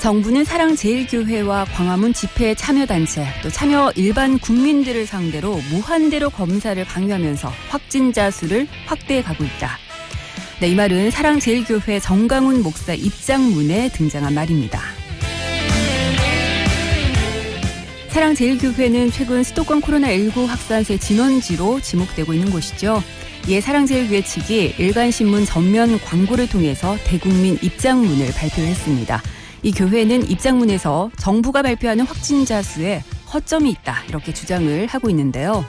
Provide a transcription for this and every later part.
정부는 사랑제일교회와 광화문 집회 참여단체 또 참여 일반 국민들을 상대로 무한대로 검사를 강요하면서 확진자 수를 확대해 가고 있다. 네, 이 말은 사랑제일교회 정강훈 목사 입장문에 등장한 말입니다. 사랑제일교회는 최근 수도권 코로나19 확산세 진원지로 지목되고 있는 곳이죠. 이에 사랑제일교회 측이 일간신문 전면 광고를 통해서 대국민 입장문을 발표했습니다. 이 교회는 입장문에서 정부가 발표하는 확진자 수에 허점이 있다 이렇게 주장을 하고 있는데요.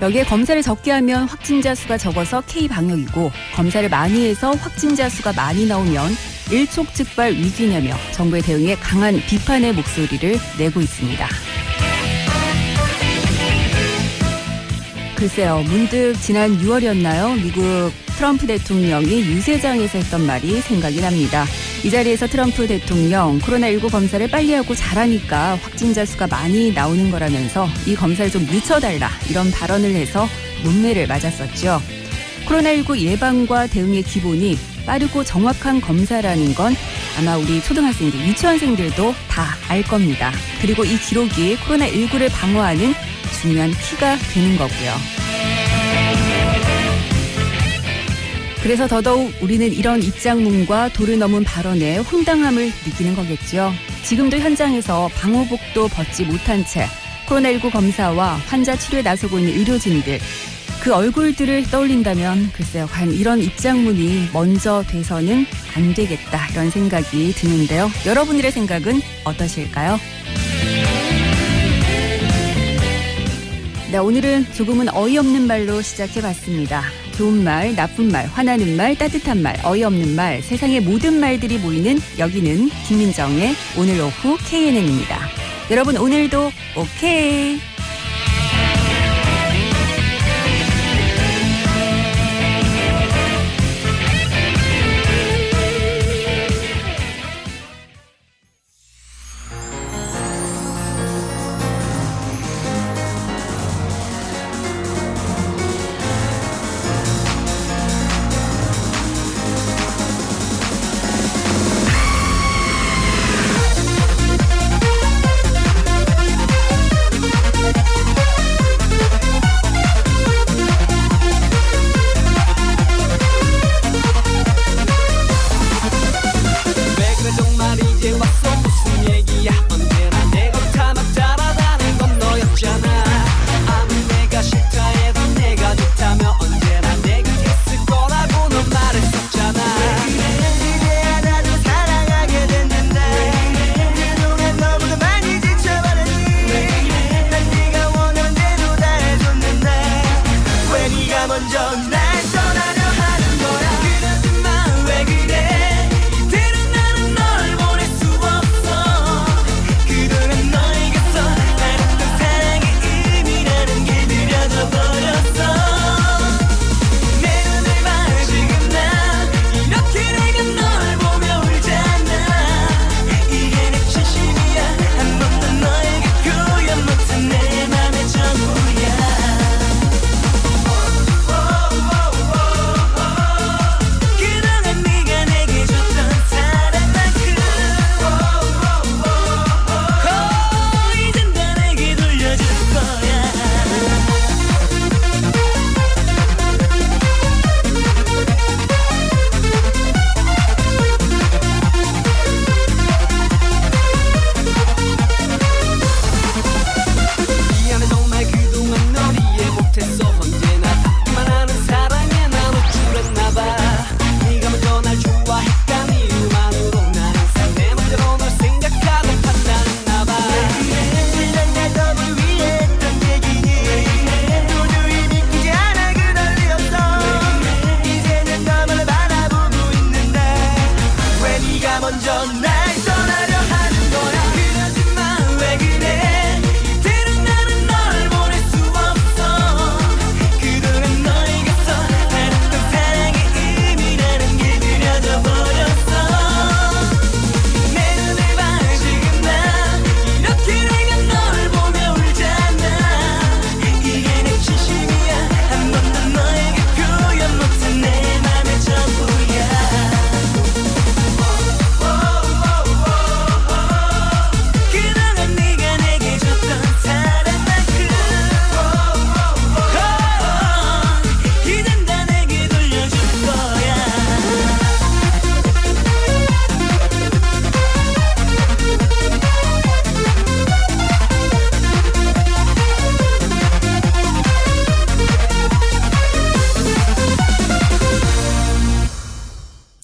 여기에 검사를 적게 하면 확진자 수가 적어서 K방역이고 검사를 많이 해서 확진자 수가 많이 나오면 일촉즉발 위기냐며 정부의 대응에 강한 비판의 목소리를 내고 있습니다. 글쎄요, 문득 지난 6월이었나요? 미국 트럼프 대통령이 유세장에서 했던 말이 생각이 납니다. 이 자리에서 트럼프 대통령 코로나19 검사를 빨리 하고 잘하니까 확진자 수가 많이 나오는 거라면서 이 검사를 좀 늦춰달라 이런 발언을 해서 문매를 맞았었죠. 코로나19 예방과 대응의 기본이 빠르고 정확한 검사라는 건 아마 우리 초등학생들, 유치원생들도 다 알 겁니다. 그리고 이 기록이 코로나19를 방어하는 중요한 키가 되는 거고요. 그래서 더더욱 우리는 이런 입장문과 도를 넘은 발언에 황당함을 느끼는 거겠죠. 지금도 현장에서 방호복도 벗지 못한 채 코로나19 검사와 환자 치료에 나서고 있는 의료진들, 그 얼굴들을 떠올린다면 글쎄요, 과연 이런 입장문이 먼저 돼서는 안 되겠다 이런 생각이 드는데요. 여러분들의 생각은 어떠실까요? 네, 오늘은 조금은 어이없는 말로 시작해봤습니다. 좋은 말, 나쁜 말, 화나는 말, 따뜻한 말, 어이없는 말, 세상의 모든 말들이 모이는 여기는 김민정의 오늘 오후 KNN입니다. 여러분 오늘도 오케이!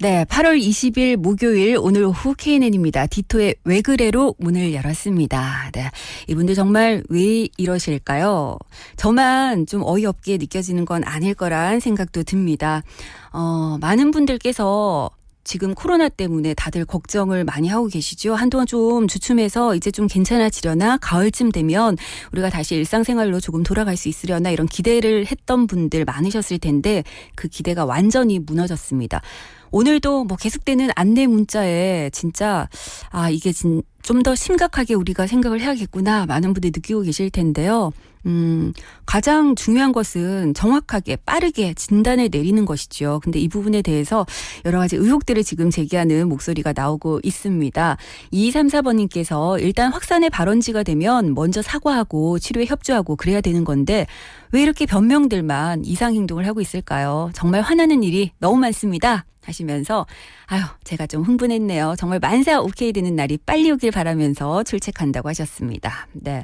네, 8월 20일 목요일 오늘 오후 KNN입니다. 디토의 왜 그래로 문을 열었습니다. 네, 이분들 정말 왜 이러실까요? 저만 좀 어이없게 느껴지는 건 아닐 거란 생각도 듭니다. 많은 분들께서 지금 코로나 때문에 다들 걱정을 많이 하고 계시죠. 한동안 좀 주춤해서 이제 좀 괜찮아지려나 가을쯤 되면 우리가 다시 일상생활로 조금 돌아갈 수 있으려나 이런 기대를 했던 분들 많으셨을 텐데 그 기대가 완전히 무너졌습니다. 오늘도 뭐 계속되는 안내 문자에 진짜 이게 좀 더 심각하게 우리가 생각을 해야겠구나 많은 분들이 느끼고 계실 텐데요. 가장 중요한 것은 정확하게 빠르게 진단을 내리는 것이죠. 근데 이 부분에 대해서 여러 가지 의혹들을 지금 제기하는 목소리가 나오고 있습니다. 2234번님께서 일단 확산의 발원지가 되면 먼저 사과하고 치료에 협조하고 그래야 되는 건데 왜 이렇게 변명들만 이상 행동을 하고 있을까요? 정말 화나는 일이 너무 많습니다. 하시면서 제가 좀 흥분했네요. 정말 만사 오케이 되는 날이 빨리 오길 바라면서 출첵한다고 하셨습니다. 네,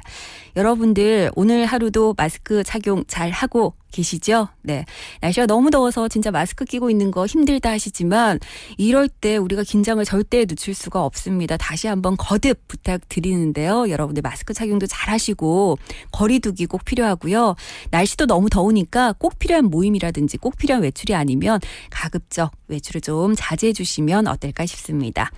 여러분들 오늘 하루도 마스크 착용 잘 하고 계시죠? 네, 날씨가 너무 더워서 진짜 마스크 끼고 있는 거 힘들다 하시지만 이럴 때 우리가 긴장을 절대 늦출 수가 없습니다. 다시 한번 거듭 부탁드리는데요. 여러분들 마스크 착용도 잘 하시고 거리 두기 꼭 필요하고요. 날씨도 너무 더우니까 꼭 필요한 모임이라든지 꼭 필요한 외출이 아니면 가급적 외출을 좀 자제해 주시면 어떨까 싶습니다.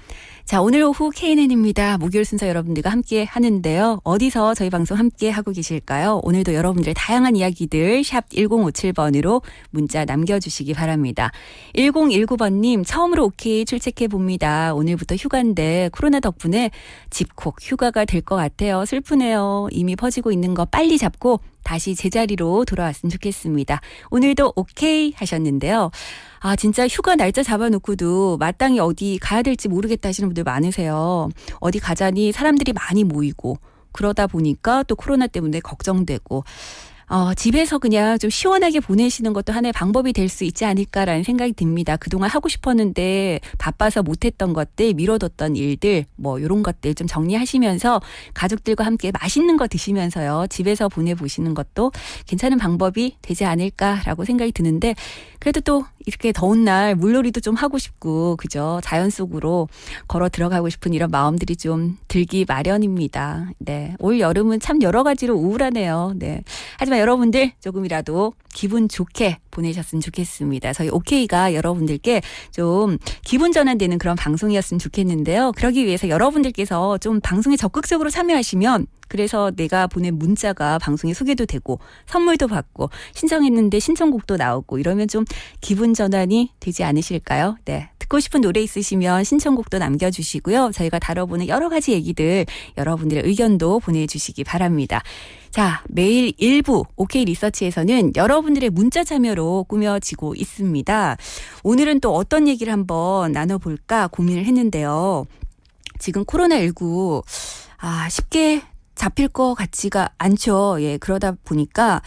자, 오늘 오후 KNN입니다. 목요일 순서 여러분들과 함께 하는데요. 어디서 저희 방송 함께 하고 계실까요? 오늘도 여러분들의 다양한 이야기들 샵 1057번으로 문자 남겨주시기 바랍니다. 1019번님 처음으로 오케이 출첵해 봅니다. 오늘부터 휴가인데 코로나 덕분에 집콕 휴가가 될 것 같아요. 슬프네요. 이미 퍼지고 있는 거 빨리 잡고 다시 제자리로 돌아왔으면 좋겠습니다. 오늘도 오케이 하셨는데요. 진짜 휴가 날짜 잡아놓고도 마땅히 어디 가야 될지 모르겠다 하시는 분들 많으세요. 어디 가자니 사람들이 많이 모이고 그러다 보니까 또 코로나 때문에 걱정되고 집에서 그냥 좀 시원하게 보내시는 것도 하나의 방법이 될 수 있지 않을까라는 생각이 듭니다. 그동안 하고 싶었는데 바빠서 못했던 것들, 미뤄뒀던 일들, 뭐 이런 것들 좀 정리하시면서 가족들과 함께 맛있는 거 드시면서요. 집에서 보내보시는 것도 괜찮은 방법이 되지 않을까라고 생각이 드는데 그래도 또 이렇게 더운 날 물놀이도 좀 하고 싶고 그죠? 자연 속으로 걸어 들어가고 싶은 이런 마음들이 좀 들기 마련입니다. 네, 올 여름은 참 여러 가지로 우울하네요. 네, 하지만 여러분들 조금이라도 기분 좋게 보내셨으면 좋겠습니다. 저희 오케이가 여러분들께 좀 기분 전환되는 그런 방송이었으면 좋겠는데요. 그러기 위해서 여러분들께서 좀 방송에 적극적으로 참여하시면 그래서 내가 보낸 문자가 방송에 소개도 되고 선물도 받고 신청했는데 신청곡도 나오고 이러면 좀 기분 전환이 되지 않으실까요? 네, 듣고 싶은 노래 있으시면 신청곡도 남겨주시고요. 저희가 다뤄보는 여러 가지 얘기들 여러분들의 의견도 보내주시기 바랍니다. 자, 매일 일부 OK 리서치에서는 여러분들의 문자 참여로 꾸며지고 있습니다. 오늘은 또 어떤 얘기를 한번 나눠볼까 고민을 했는데요. 지금 코로나19 쉽게 잡힐 것 같지가 않죠. 예, 그러다 보니까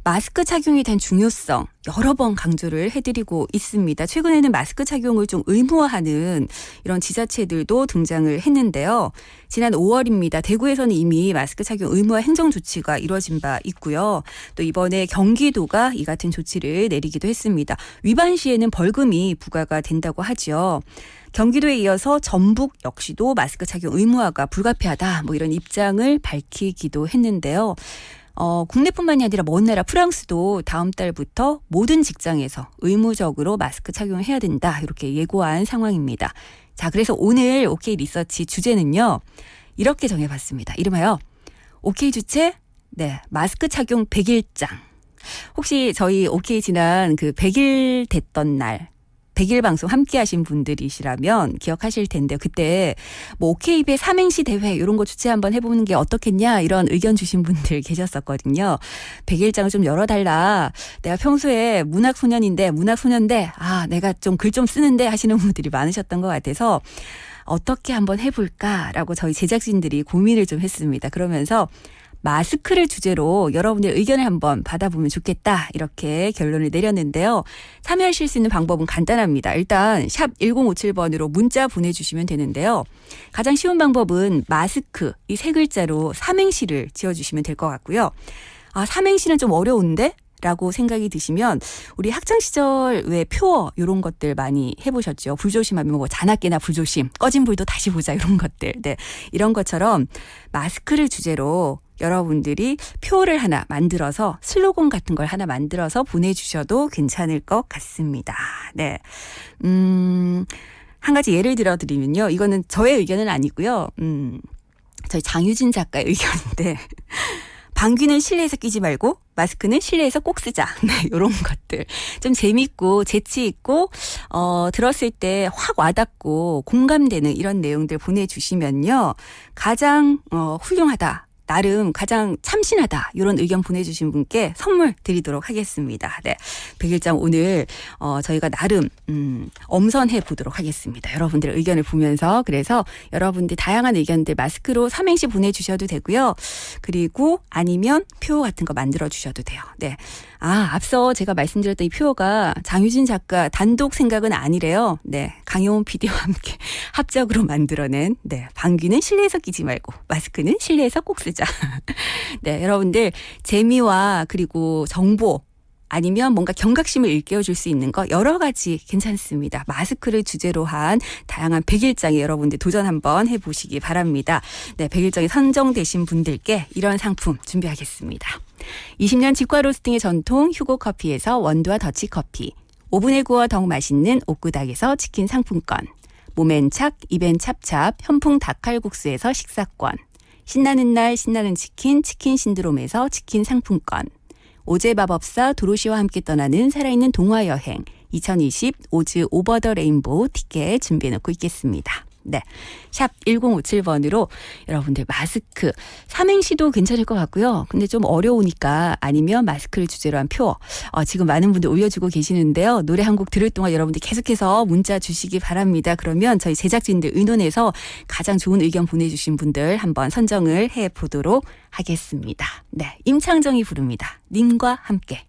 마스크 착용에 대한 중요성 여러 번 강조를 해드리고 있습니다. 최근에는 마스크 착용을 좀 의무화하는 이런 지자체들도 등장을 했는데요. 지난 5월입니다. 대구에서는 이미 마스크 착용 의무화 행정 조치가 이루어진 바 있고요. 또 이번에 경기도가 이 같은 조치를 내리기도 했습니다. 위반 시에는 벌금이 부과가 된다고 하죠. 경기도에 이어서 전북 역시도 마스크 착용 의무화가 불가피하다 뭐 이런 입장을 밝히기도 했는데요. 국내뿐만이 아니라 먼 나라 프랑스도 다음 달부터 모든 직장에서 의무적으로 마스크 착용을 해야 된다 이렇게 예고한 상황입니다. 자, 그래서 오늘 OK 리서치 주제는요. 이렇게 정해봤습니다. 이름하여 OK 주체 마스크 착용 100일장. 혹시 저희 OK 지난 그 100일 됐던 날 100일 방송 함께 하신 분들이시라면 기억하실 텐데 그때 뭐 OK배 삼행시 대회 이런 거 주최 한번 해보는 게 어떻겠냐 이런 의견 주신 분들 계셨었거든요. 100일장을 좀 열어달라. 내가 평소에 문학소년인데 내가 좀 글 좀 쓰는데 하시는 분들이 많으셨던 것 같아서 어떻게 한번 해볼까라고 저희 제작진들이 고민을 좀 했습니다. 그러면서 마스크를 주제로 여러분의 의견을 한번 받아보면 좋겠다 이렇게 결론을 내렸는데요. 참여하실 수 있는 방법은 간단합니다. 일단 샵 1057번으로 문자 보내주시면 되는데요. 가장 쉬운 방법은 마스크 이 세 글자로 삼행시를 지어주시면 될 것 같고요. 삼행시는 좀 어려운데 라고 생각이 드시면 우리 학창 시절 왜 표어 이런 것들 많이 해보셨죠. 불조심하면 뭐 자나깨나 불조심, 꺼진 불도 다시 보자 이런 것들. 네, 이런 것처럼 마스크를 주제로 여러분들이 표어를 하나 만들어서 슬로건 같은 걸 하나 만들어서 보내주셔도 괜찮을 것 같습니다. 네, 한 가지 예를 들어드리면요. 이거는 저의 의견은 아니고요. 저희 장유진 작가의 의견인데 방귀는 실내에서 끼지 말고 마스크는 실내에서 꼭 쓰자. 네, 이런 것들 좀 재밌고 재치 있고 들었을 때 확 와닿고 공감되는 이런 내용들 보내주시면요. 가장 훌륭하다. 나름 가장 참신하다. 이런 의견 보내주신 분께 선물 드리도록 하겠습니다. 네, 백일장 오늘 저희가 나름 엄선해 보도록 하겠습니다. 여러분들의 의견을 보면서 그래서 여러분들 다양한 의견들 마스크로 삼행시 보내주셔도 되고요. 그리고 아니면 표 같은 거 만들어 주셔도 돼요. 네. 앞서 제가 말씀드렸던 이 표어가 장유진 작가 단독 생각은 아니래요. 네, 강효은 PD와 함께 합작으로 만들어낸 네, 방귀는 실내에서 끼지 말고 마스크는 실내에서 꼭 쓰자. 네, 여러분들 재미와 그리고 정보 아니면 뭔가 경각심을 일깨워줄 수 있는 거 여러 가지 괜찮습니다. 마스크를 주제로 한 다양한 백일장에 여러분들 도전 한번 해보시기 바랍니다. 네, 백일장에 선정되신 분들께 이런 상품 준비하겠습니다. 20년 직과 로스팅의 전통 휴고커피에서 원두와 더치커피, 오븐에 구워 더욱 맛있는 옥구닭에서 치킨 상품권, 몸엔 착, 입엔 찹찹 현풍 닭칼국수에서 식사권, 신나는 날 신나는 치킨, 치킨 신드롬에서 치킨 상품권, 오제마법사 도로시와 함께 떠나는 살아있는 동화여행 2020 오즈 오버 더 레인보우 티켓 준비해놓고 있겠습니다. 네, 샵 1057번으로 여러분들 마스크 삼행시도 괜찮을 것 같고요. 근데 좀 어려우니까 아니면 마스크를 주제로 한 표 지금 많은 분들 올려주고 계시는데요. 노래 한 곡 들을 동안 여러분들 계속해서 문자 주시기 바랍니다. 그러면 저희 제작진들 의논해서 가장 좋은 의견 보내주신 분들 한번 선정을 해보도록 하겠습니다. 네, 임창정이 부릅니다. 님과 함께.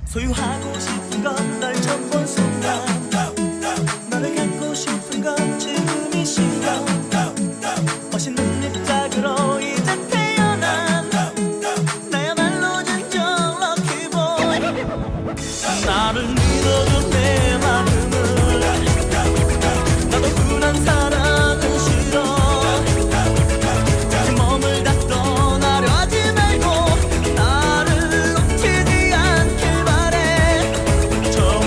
소유하고 싶은 건 널 처음 본 순간 너를 갖고 싶은 건 지금 이 시간 멋있는 입자그로 이제 태어난 나야말로 진정 럭키보이 나를 믿어줘 내 마음을 나도 흔한 사랑은 싫어 몸을 다 떠나려 하지 말고 나를 놓치지 않길 바래 저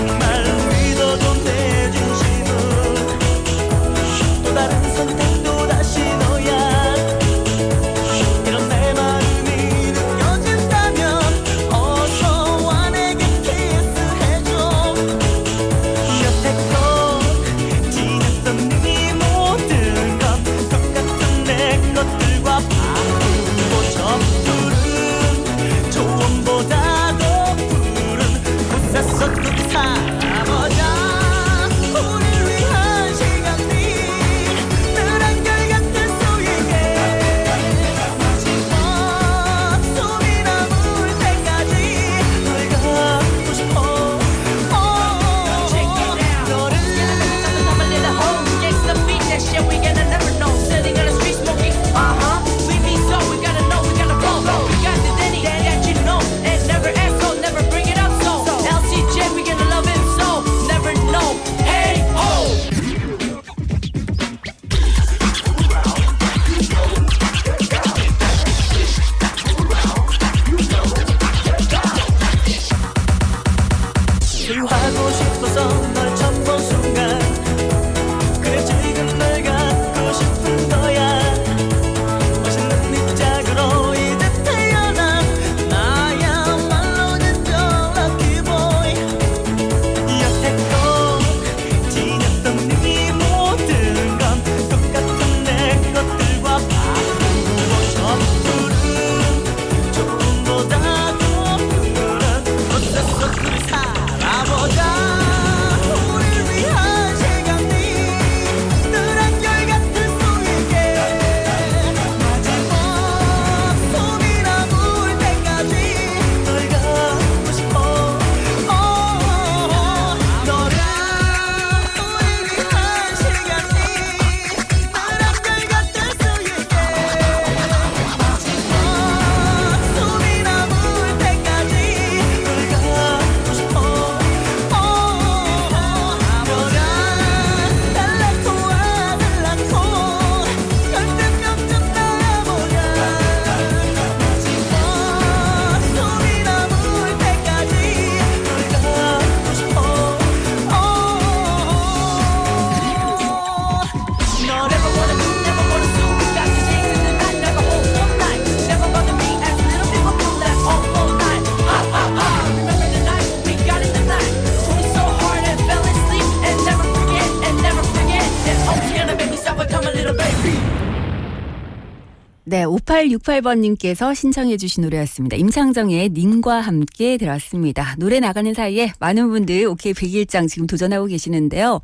네, 5868번님께서 신청해 주신 노래였습니다. 임창정의 님과 함께 들었습니다. 노래 나가는 사이에 많은 분들 OK 100일장 지금 도전하고 계시는데요.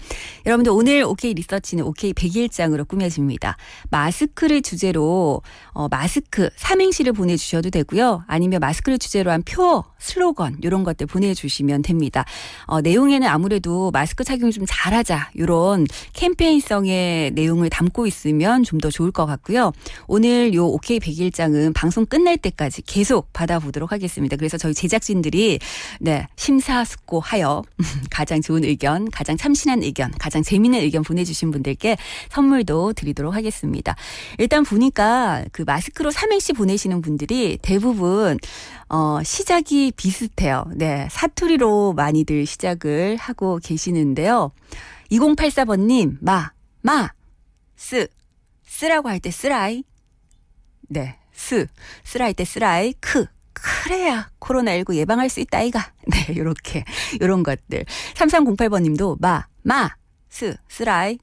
여러분들 오늘 OK 리서치는 OK 100일장으로 꾸며집니다. 마스크를 주제로 마스크 삼행시를 보내주셔도 되고요. 아니면 마스크를 주제로 한 표, 슬로건 이런 것들 보내주시면 됩니다. 내용에는 아무래도 마스크 착용 좀 잘하자 이런 캠페인성의 내용을 담고 있으면 좀 더 좋을 것 같고요. 오늘 요 OK 100일장은 방송 끝날 때까지 계속 받아보도록 하겠습니다. 그래서 저희 제작진들이 심사숙고하여 가장 좋은 의견, 가장 참신한 의견, 가장 재미있는 의견 보내주신 분들께 선물도 드리도록 하겠습니다. 일단 보니까 그 마스크로 삼행시 보내시는 분들이 대부분 시작이 비슷해요. 네, 사투리로 많이들 시작을 하고 계시는데요. 2084번님, 쓰라고 할 때 쓰라이. 네, 쓰라 할 때 쓰라이. 그래야 코로나19 예방할 수 있다 아이가. 네, 요런 것들. 3308번님도 쓰라이.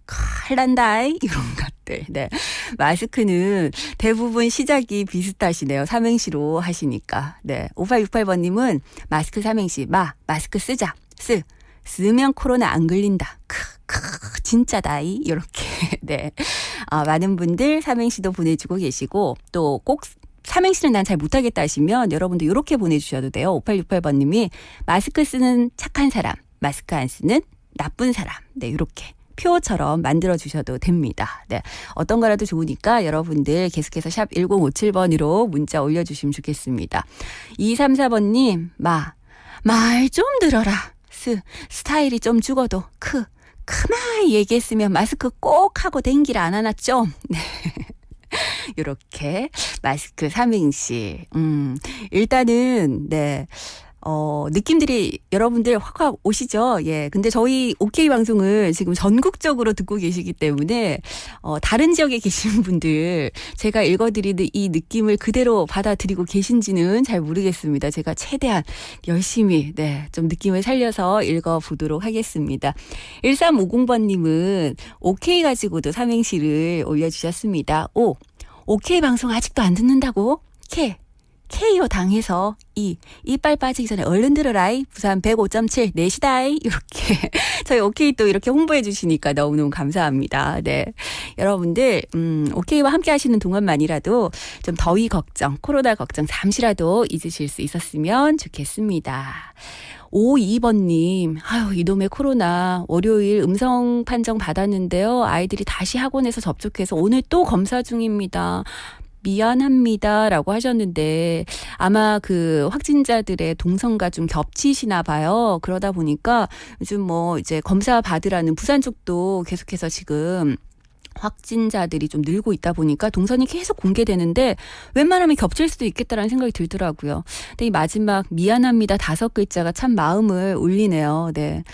칼난다이. 이런 것들. 네. 마스크는 대부분 시작이 비슷하시네요. 삼행시로 하시니까. 네. 5868번님은 마스크 삼행시. 마스크 쓰자. 쓰면 코로나 안 걸린다. 진짜다이. 이렇게. 네. 많은 분들 삼행시도 보내주고 계시고 또 꼭 삼행시는 난 잘 못하겠다 하시면 여러분들 이렇게 보내주셔도 돼요. 5868번님이 마스크 쓰는 착한 사람, 마스크 안 쓰는 나쁜 사람. 네, 이렇게 표처럼 만들어 주셔도 됩니다. 네, 어떤 거라도 좋으니까 여러분들 계속해서 샵 1057번으로 문자 올려주시면 좋겠습니다. 234번님 말 좀 들어라. 스타일이 좀 죽어도 크마이 얘기했으면 마스크 꼭 하고 댕기라 안 하나 좀. 네. 요렇게 마스크 삼행시. 일단은 네. 느낌들이 여러분들 확 오시죠? 예. 근데 저희 OK 방송을 지금 전국적으로 듣고 계시기 때문에, 다른 지역에 계신 분들, 제가 읽어드리는 이 느낌을 그대로 받아들이고 계신지는 잘 모르겠습니다. 제가 최대한 열심히, 좀 느낌을 살려서 읽어보도록 하겠습니다. 1350번님은 OK 가지고도 삼행시를 올려주셨습니다. OK 방송 아직도 안 듣는다고? KO 당해서 이빨 빠지기 전에 얼른 들어라이. 부산 105.7 내시다이. 이렇게 저희 OK 또 이렇게 홍보해 주시니까 너무너무 감사합니다. 네, 여러분들 OK와 함께 하시는 동안만이라도 좀 더위 걱정, 코로나 걱정 잠시라도 잊으실 수 있었으면 좋겠습니다. 52번님, 이놈의 코로나 월요일 음성 판정 받았는데요. 아이들이 다시 학원에서 접촉해서 오늘 또 검사 중입니다. 미안합니다 라고 하셨는데 아마 그 확진자들의 동선과 좀 겹치시나 봐요. 그러다 보니까 요즘 이제 검사 받으라는 부산 쪽도 계속해서 지금 확진자들이 좀 늘고 있다 보니까 동선이 계속 공개되는데 웬만하면 겹칠 수도 있겠다라는 생각이 들더라고요. 근데 이 마지막 미안합니다 5글자가 참 마음을 울리네요. 네.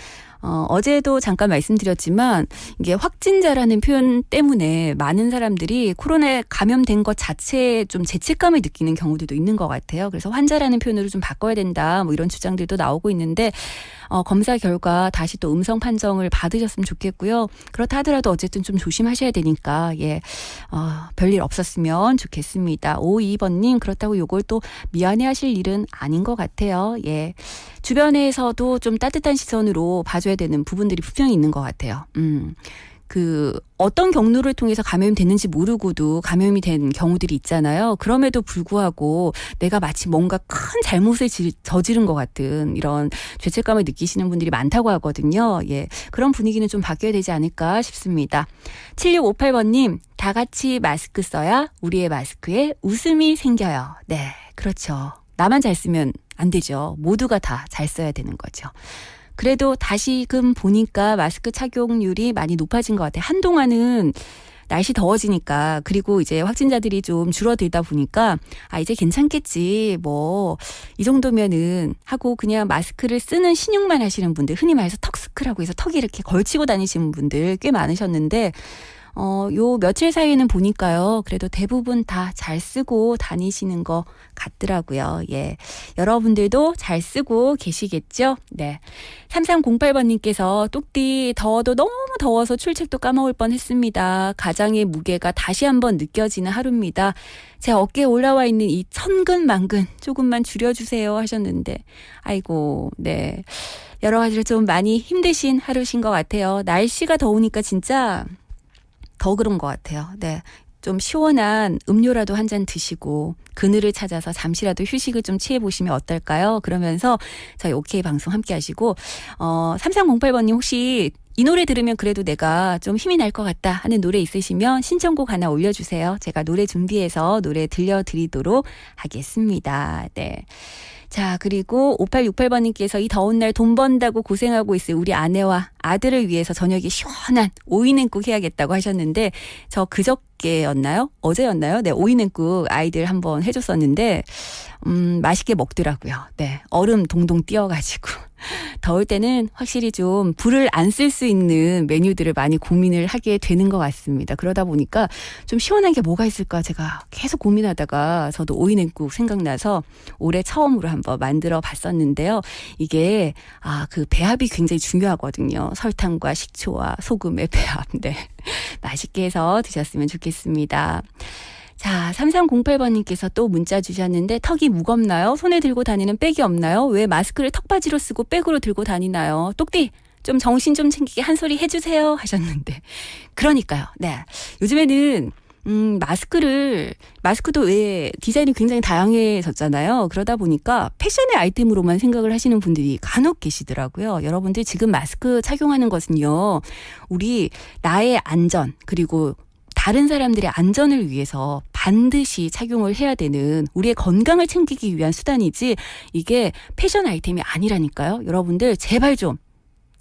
어제도 잠깐 말씀드렸지만 이게 확진자라는 표현 때문에 많은 사람들이 코로나에 감염된 것 자체에 좀 죄책감을 느끼는 경우들도 있는 것 같아요. 그래서 환자라는 표현으로 좀 바꿔야 된다 이런 주장들도 나오고 있는데 검사 결과 다시 또 음성 판정을 받으셨으면 좋겠고요. 그렇다 하더라도 어쨌든 좀 조심하셔야 되니까 별일 없었으면 좋겠습니다. 52번님 그렇다고 요걸 또 미안해하실 일은 아닌 것 같아요. 예. 주변에서도 좀 따뜻한 시선으로 봐줘야 되는 부분들이 분명히 있는 것 같아요. 어떤 경로를 통해서 감염이 됐는지 모르고도 감염이 된 경우들이 있잖아요. 그럼에도 불구하고 내가 마치 뭔가 큰 잘못을 저지른 것 같은 이런 죄책감을 느끼시는 분들이 많다고 하거든요. 예, 그런 분위기는 좀 바뀌어야 되지 않을까 싶습니다. 7658번님, 다 같이 마스크 써야 우리의 마스크에 웃음이 생겨요. 네, 그렇죠. 나만 잘 쓰면 안 되죠. 모두가 다 잘 써야 되는 거죠. 그래도 다시금 보니까 마스크 착용률이 많이 높아진 것 같아요. 한동안은 날씨 더워지니까 그리고 이제 확진자들이 좀 줄어들다 보니까 이제 괜찮겠지 이 정도면은 하고 그냥 마스크를 쓰는 신용만 하시는 분들 흔히 말해서 턱스크라고 해서 턱이 이렇게 걸치고 다니시는 분들 꽤 많으셨는데 요 며칠 사이에는 보니까요. 그래도 대부분 다 잘 쓰고 다니시는 것 같더라고요. 예. 여러분들도 잘 쓰고 계시겠죠? 네. 3308번님께서 뚝띠 더워도 너무 더워서 출첵도 까먹을 뻔했습니다. 가장의 무게가 다시 한번 느껴지는 하루입니다. 제 어깨에 올라와 있는 이 천근만근 조금만 줄여주세요 하셨는데 아이고 네. 여러 가지로 좀 많이 힘드신 하루신 것 같아요. 날씨가 더우니까 진짜 더 그런 것 같아요. 네. 좀 시원한 음료라도 한 잔 드시고 그늘을 찾아서 잠시라도 휴식을 좀 취해보시면 어떨까요? 그러면서 저희 OK 방송 함께 하시고 3308번님 혹시 이 노래 들으면 그래도 내가 좀 힘이 날 것 같다 하는 노래 있으시면 신청곡 하나 올려주세요. 제가 노래 준비해서 노래 들려드리도록 하겠습니다. 네. 자, 그리고 5868번님께서 이 더운 날 돈 번다고 고생하고 있을 우리 아내와 아들을 위해서 저녁에 시원한 오이냉국 해야겠다고 하셨는데 저 그저께였나요? 어제였나요? 네, 오이냉국 아이들 한번 해줬었는데 맛있게 먹더라고요. 네, 얼음 동동 띄어가지고 더울 때는 확실히 좀 불을 안 쓸 수 있는 메뉴들을 많이 고민을 하게 되는 것 같습니다. 그러다 보니까 좀 시원한 게 뭐가 있을까 제가 계속 고민하다가 저도 오이냉국 생각나서 올해 처음으로 한번 만들어 봤었는데요. 이게 그 배합이 굉장히 중요하거든요. 설탕과 식초와 소금의 배합. 네. 맛있게 해서 드셨으면 좋겠습니다. 자, 3308번님께서 또 문자 주셨는데 턱이 무겁나요? 손에 들고 다니는 백이 없나요? 왜 마스크를 턱받이로 쓰고 백으로 들고 다니나요? 똑띠 좀 정신 좀 챙기게 한 소리 해주세요 하셨는데 그러니까요. 네, 요즘에는 마스크도 왜 디자인이 굉장히 다양해졌잖아요. 그러다 보니까 패션의 아이템으로만 생각을 하시는 분들이 간혹 계시더라고요. 여러분들 지금 마스크 착용하는 것은요, 우리 나의 안전 그리고 다른 사람들의 안전을 위해서 반드시 착용을 해야 되는 우리의 건강을 챙기기 위한 수단이지 이게 패션 아이템이 아니라니까요. 여러분들 제발 좀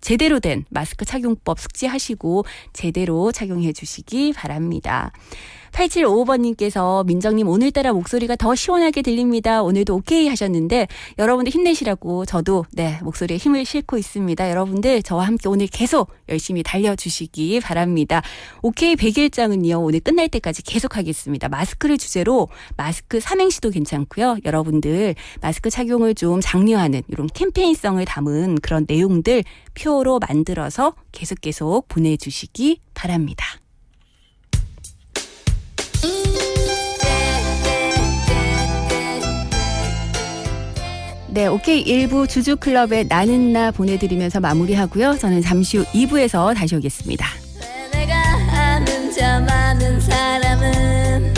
제대로 된 마스크 착용법 숙지하시고 제대로 착용해 주시기 바랍니다. 8755번님께서 민정님 오늘따라 목소리가 더 시원하게 들립니다. 오늘도 오케이 하셨는데 여러분들 힘내시라고 저도 네 목소리에 힘을 싣고 있습니다. 여러분들 저와 함께 오늘 계속 열심히 달려주시기 바랍니다. 오케이 100일장은요 오늘 끝날 때까지 계속 하겠습니다. 마스크를 주제로 마스크 삼행시도 괜찮고요. 여러분들 마스크 착용을 좀 장려하는 이런 캠페인성을 담은 그런 내용들 표로 만들어서 계속 보내주시기 바랍니다. 네, 오케이 1부 주주클럽의 나는 나 보내드리면서 마무리하고요. 저는 잠시 후 2부에서 다시 오겠습니다. 내가 아는 저 많은 사람은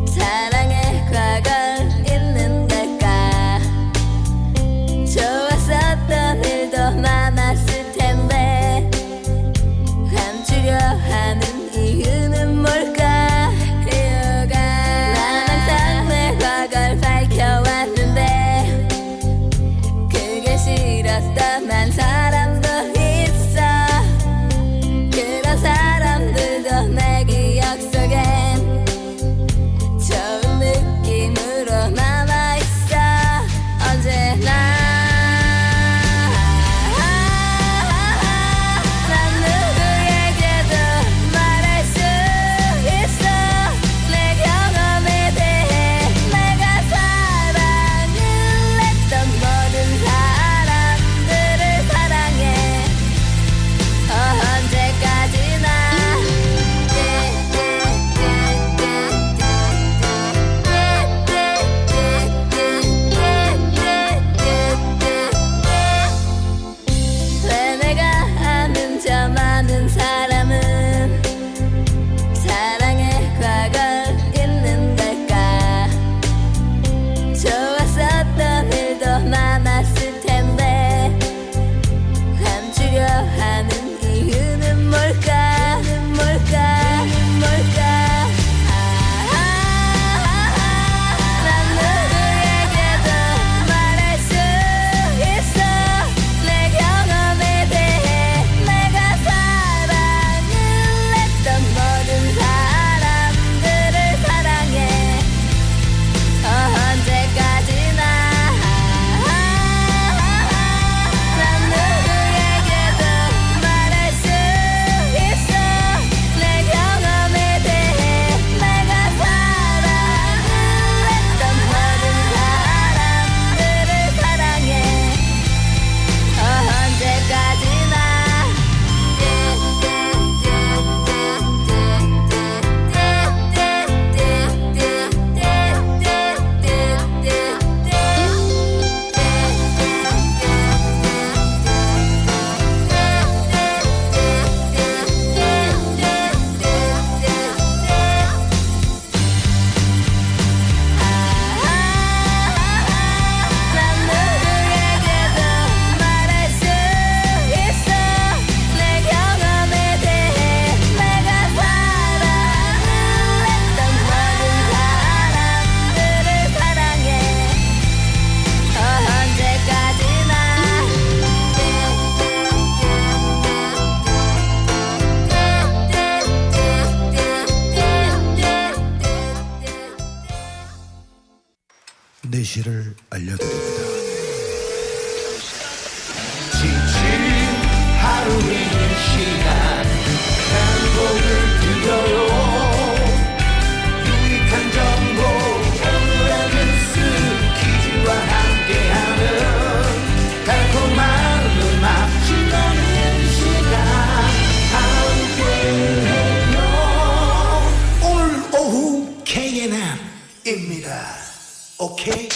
사랑의 과거를 잊는 걸까 좋았었던 일도 많았을 텐데 감추려 하는 이유는 뭘까 이유가 난 항상 내 과거를 밝혀왔는데 그게 싫었던 한 사람도 있어 진실을 알려드립니다. 지친 하루의 시간 행복을 드려요. 유익한 정보 오늘의 뉴스 퀴즈와 함께하는 달콤한 음악 신나는 시간 함께해요. 오늘 오후 KNM입니다. 오케이?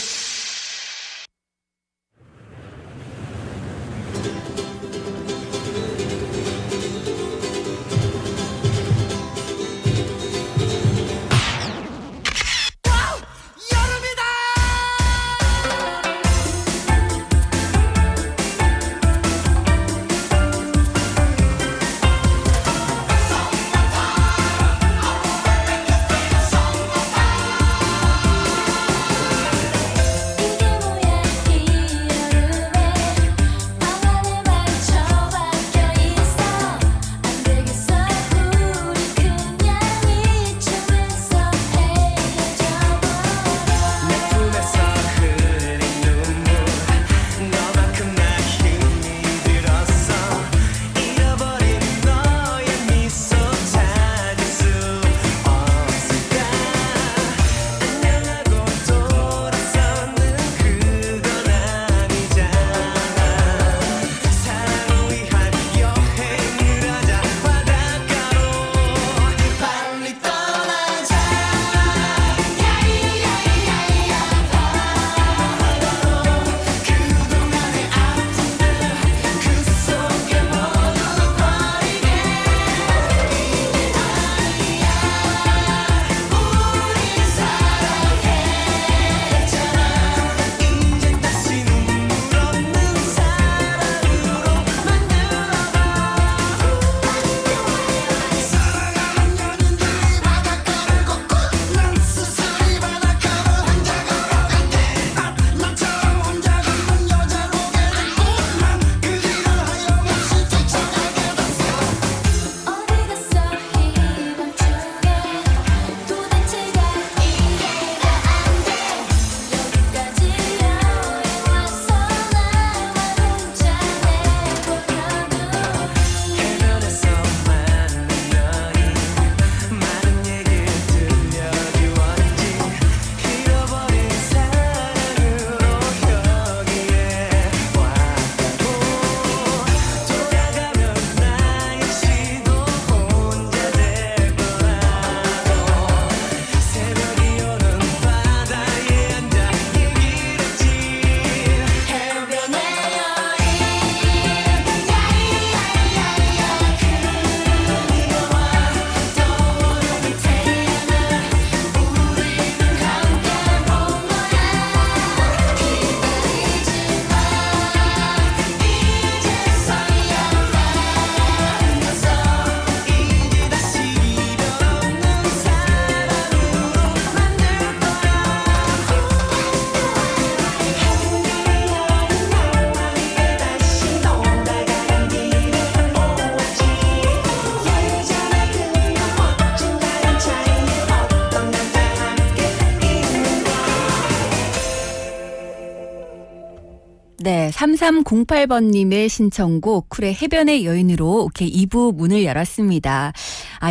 네, 3308번님의 신청곡 쿨의 해변의 여인으로 오케이 2부 문을 열었습니다.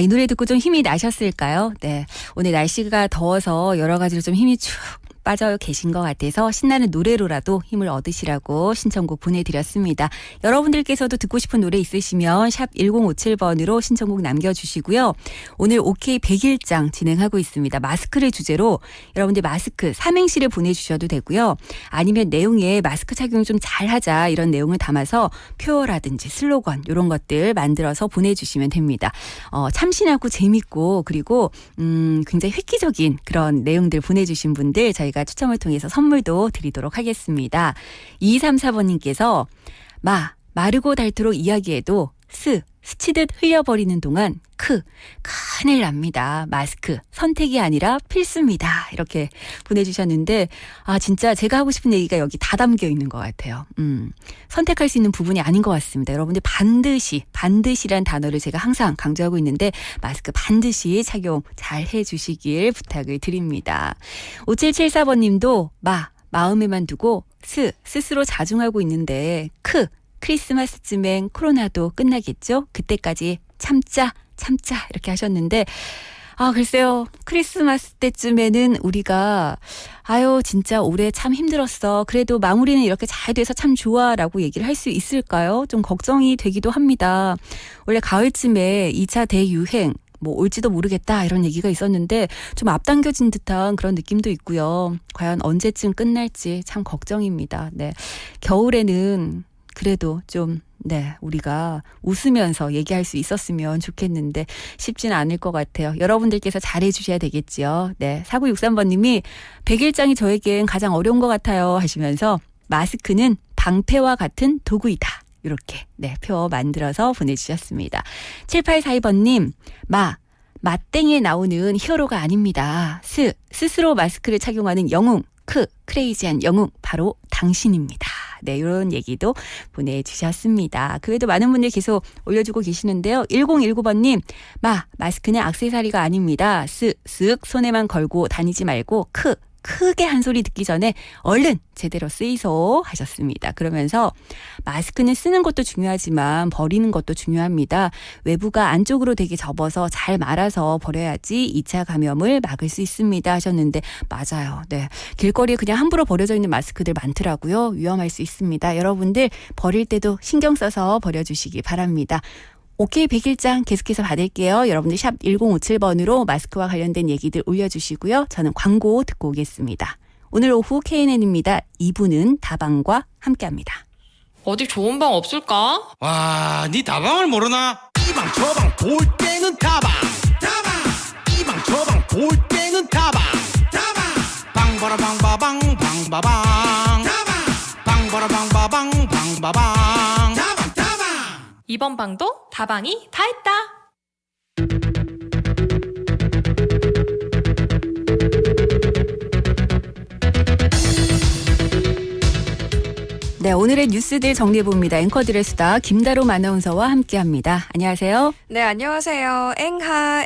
이 노래 듣고 좀 힘이 나셨을까요? 네, 오늘 날씨가 더워서 여러 가지로 좀 힘이 쭉 빠져 계신 것 같아서 신나는 노래로라도 힘을 얻으시라고 신청곡 보내드렸습니다. 여러분들께서도 듣고 싶은 노래 있으시면 샵 1057번으로 신청곡 남겨주시고요. 오늘 OK 100일장 진행하고 있습니다. 마스크를 주제로 여러분들 마스크 삼행시를 보내주셔도 되고요. 아니면 내용에 마스크 착용 좀 잘하자 이런 내용을 담아서 표어라든지 슬로건 이런 것들 만들어서 보내주시면 됩니다. 참신하고 재밌고 그리고 굉장히 획기적인 그런 내용들 보내주신 분들 저희가 추첨을 통해서 선물도 드리도록 하겠습니다. 2234번님께서 마르고 닳도록 이야기해도 스치듯 흘려버리는 동안 큰일 납니다. 마스크 선택이 아니라 필수입니다. 이렇게 보내주셨는데 진짜 제가 하고 싶은 얘기가 여기 다 담겨 있는 것 같아요. 선택할 수 있는 부분이 아닌 것 같습니다. 여러분들 반드시란 단어를 제가 항상 강조하고 있는데 마스크 반드시 착용 잘 해주시길 부탁을 드립니다. 5774번님도 마음에만 두고 스스로 자중하고 있는데 크리스마스쯤엔 코로나도 끝나겠죠? 그때까지 참자 이렇게 하셨는데 글쎄요. 크리스마스 때쯤에는 우리가 진짜 올해 참 힘들었어. 그래도 마무리는 이렇게 잘 돼서 참 좋아라고 얘기를 할 수 있을까요? 좀 걱정이 되기도 합니다. 원래 가을쯤에 2차 대유행 올지도 모르겠다 이런 얘기가 있었는데 좀 앞당겨진 듯한 그런 느낌도 있고요. 과연 언제쯤 끝날지 참 걱정입니다. 네. 겨울에는 그래도 좀 우리가 웃으면서 얘기할 수 있었으면 좋겠는데 쉽지는 않을 것 같아요. 여러분들께서 잘해 주셔야 되겠지요. 네. 4963번님이 100일장이 저에겐 가장 어려운 것 같아요 하시면서 마스크는 방패와 같은 도구이다. 이렇게 표 만들어서 보내주셨습니다. 7842번님 마땡에 나오는 히어로가 아닙니다. 스스로 마스크를 착용하는 영웅 크레이지한 영웅 바로 당신입니다. 이런 얘기도 보내주셨습니다. 그 외에도 많은 분들이 계속 올려주고 계시는데요. 1019번님 마스크는 액세서리가 아닙니다. 쓱 손에만 걸고 다니지 말고 크게 한 소리 듣기 전에 얼른 제대로 쓰이소 하셨습니다. 그러면서 마스크는 쓰는 것도 중요하지만 버리는 것도 중요합니다. 외부가 안쪽으로 되게 접어서 잘 말아서 버려야지 2차 감염을 막을 수 있습니다 하셨는데 맞아요. 네, 길거리에 그냥 함부로 버려져 있는 마스크들 많더라고요. 위험할 수 있습니다. 여러분들 버릴 때도 신경 써서 버려주시기 바랍니다. 오케이 100일장 계속해서 받을게요. 여러분들 샵 1057번으로 마스크와 관련된 얘기들 올려주시고요. 저는 광고 듣고 오겠습니다. 오늘 오후 KNN입니다. 2부는 다방과 함께합니다. 어디 좋은 방 없을까? 와, 니 다방을 모르나? 이방 저방 볼 때는 다방 이방 저방 볼 때는 다방 방바라 방바방 방바방 방바라 방바방 방바방 이번 방도 다방이 다 했다. 네, 오늘의 뉴스들 정리해봅니다. 앵커들의 수다 김다롬 아나운서와 함께합니다. 안녕하세요. 네, 안녕하세요.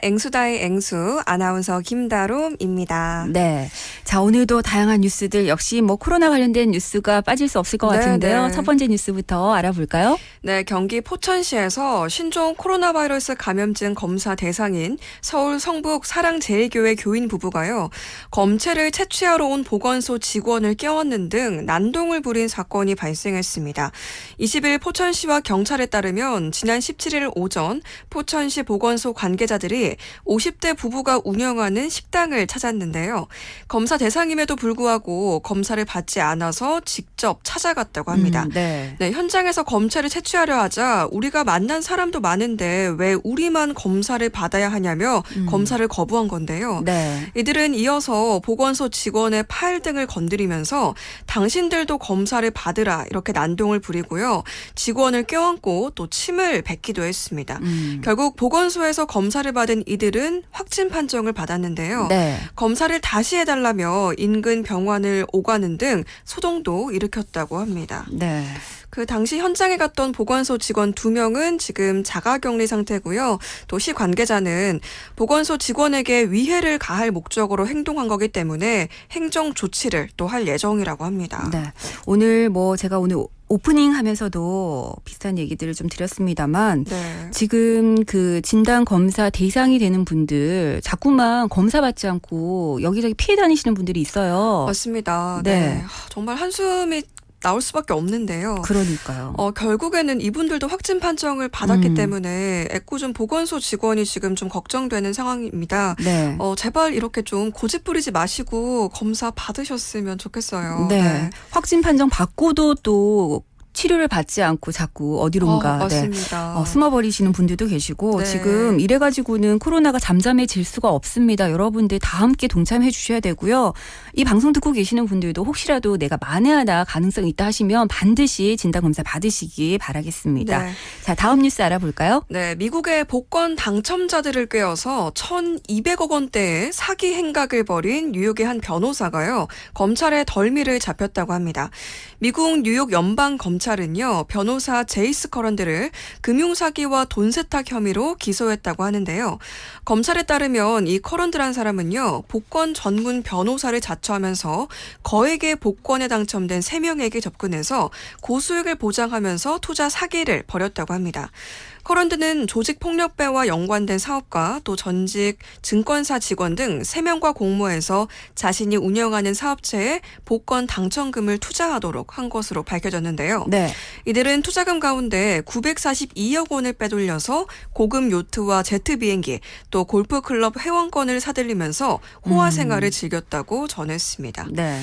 앵수다의 앵수 아나운서 김다롬입니다. 네, 자 오늘도 다양한 뉴스들 역시 코로나 관련된 뉴스가 빠질 수 없을 것 같은데요. 첫 번째 뉴스부터 알아볼까요? 네, 경기 포천시에서 신종 코로나 바이러스 감염증 검사 대상인 서울 성북 사랑제일교회 교인 부부가요. 검체를 채취하러 온 보건소 직원을 깨웠는 등 난동을 부린 사건이 발생했습니다. 20일 포천시와 경찰에 따르면 지난 17일 오전 포천시 보건소 관계자들이 50대 부부가 운영하는 식당을 찾았는데요. 검사 대상임에도 불구하고 검사를 받지 않아서 직접 찾아갔다고 합니다. 네, 현장에서 검체를 채취하려 하자 우리가 만난 사람도 많은데 왜 우리만 검사를 받아야 하냐며 검사를 거부한 건데요. 네. 이들은 이어서 보건소 직원의 팔 등을 건드리면서 당신들도 검사를 받으라 이렇게 난동을 부리고요. 직원을 껴안고 또 침을 뱉기도 했습니다. 결국 보건소에서 검사를 받은 이들은 확진 판정을 받았는데요. 네. 검사를 다시 해달라며 인근 병원을 오가는 등 소동도 일으켰다고 합니다. 네. 그 당시 현장에 갔던 보건소 직원 2명은 지금 자가격리 상태고요. 또 시 관계자는 보건소 직원에게 위해를 가할 목적으로 행동한 거기 때문에 행정 조치를 또 할 예정이라고 합니다. 네. 오늘 제가 오늘 오프닝 하면서도 비슷한 얘기들을 좀 드렸습니다만 네. 지금 그 진단 검사 대상이 되는 분들 자꾸만 검사 받지 않고 여기저기 피해 다니시는 분들이 있어요. 맞습니다. 네. 정말 한숨이 나올 수밖에 없는데요. 그러니까요. 결국에는 이분들도 확진 판정을 받았기 때문에 애꿎은 보건소 직원이 지금 좀 걱정되는 상황입니다. 네. 제발 이렇게 좀 고집 부리지 마시고 검사 받으셨으면 좋겠어요. 네. 확진 판정 받고도 또 치료를 받지 않고 자꾸 어디론가 맞습니다. 숨어버리시는 분들도 계시고 네. 지금 이래가지고는 코로나가 잠잠해질 수가 없습니다. 여러분들 다 함께 동참해 주셔야 되고요. 이 방송 듣고 계시는 분들도 혹시라도 내가 만에 하나 가능성이 있다 하시면 반드시 진단검사 받으시기 바라겠습니다. 네. 자, 다음 뉴스 알아볼까요? 네, 미국의 복권 당첨자들을 꿰어서 1,200억 원대의 사기 행각을 벌인 뉴욕의 한 변호사가요. 검찰의 덜미를 잡혔다고 합니다. 미국 뉴욕 연방검찰 검찰은요, 변호사 제이스 커런드를 금융사기와 돈 세탁 혐의로 기소했다고 하는데요. 검찰에 따르면 이 커런드란 사람은요, 복권 전문 변호사를 자처하면서 거액의 복권에 당첨된 3명에게 접근해서 고수익을 보장하면서 투자 사기를 벌였다고 합니다. 커런드는 조직폭력배와 연관된 사업가 또 전직 증권사 직원 등 3명과 공모해서 자신이 운영하는 사업체에 복권 당첨금을 투자하도록 한 것으로 밝혀졌는데요. 네. 이들은 투자금 가운데 942억 원을 빼돌려서 고급 요트와 제트 비행기 또 골프클럽 회원권을 사들이면서 호화 생활을 즐겼다고 전했습니다. 네.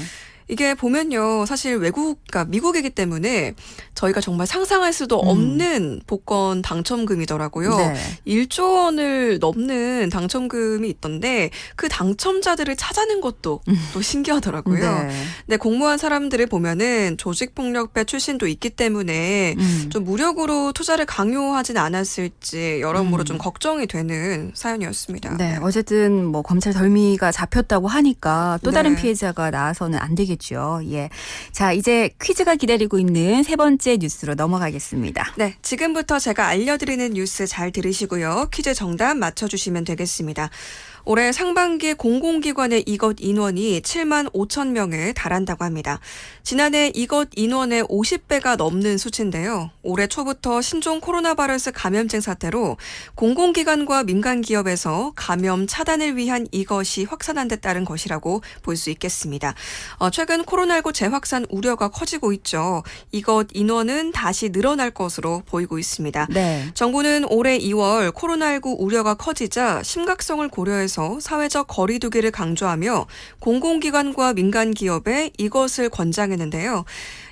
이게 보면요, 사실 그러니까 미국이기 때문에 저희가 정말 상상할 수도 없는 복권 당첨금이더라고요. 네. 1조 원을 넘는 당첨금이 있던데 그 당첨자들을 찾아낸 것도 또 신기하더라고요. 네. 근데 공모한 사람들을 보면은 조직폭력배 출신도 있기 때문에 좀 무력으로 투자를 강요하진 않았을지 여러모로 좀 걱정이 되는 사연이었습니다. 네, 어쨌든 뭐 검찰 덜미가 잡혔다고 하니까 또 다른 네. 피해자가 나와서는 안 되겠죠. 예. 자, 이제 퀴즈가 기다리고 있는 세 번째 뉴스로 넘어가겠습니다. 네, 지금부터 제가 알려드리는 뉴스 잘 들으시고요. 퀴즈 정답 맞춰주시면 되겠습니다. 올해 상반기 공공기관의 이것 인원이 7만 5천 명에 달한다고 합니다. 지난해 이것 인원의 50배가 넘는 수치인데요. 올해 초부터 신종 코로나 바이러스 감염증 사태로 공공기관과 민간기업에서 감염 차단을 위한 이것이 확산한 데 따른 것이라고 볼 수 있겠습니다. 최근 코로나19 재확산 우려가 커지고 있죠. 이것 인원은 다시 늘어날 것으로 보이고 있습니다. 네. 정부는 올해 2월 코로나19 우려가 커지자 심각성을 고려해서 사회적 거리 두기를 강조하며 공공기관과 민간기업에 이것을 권장했는데요.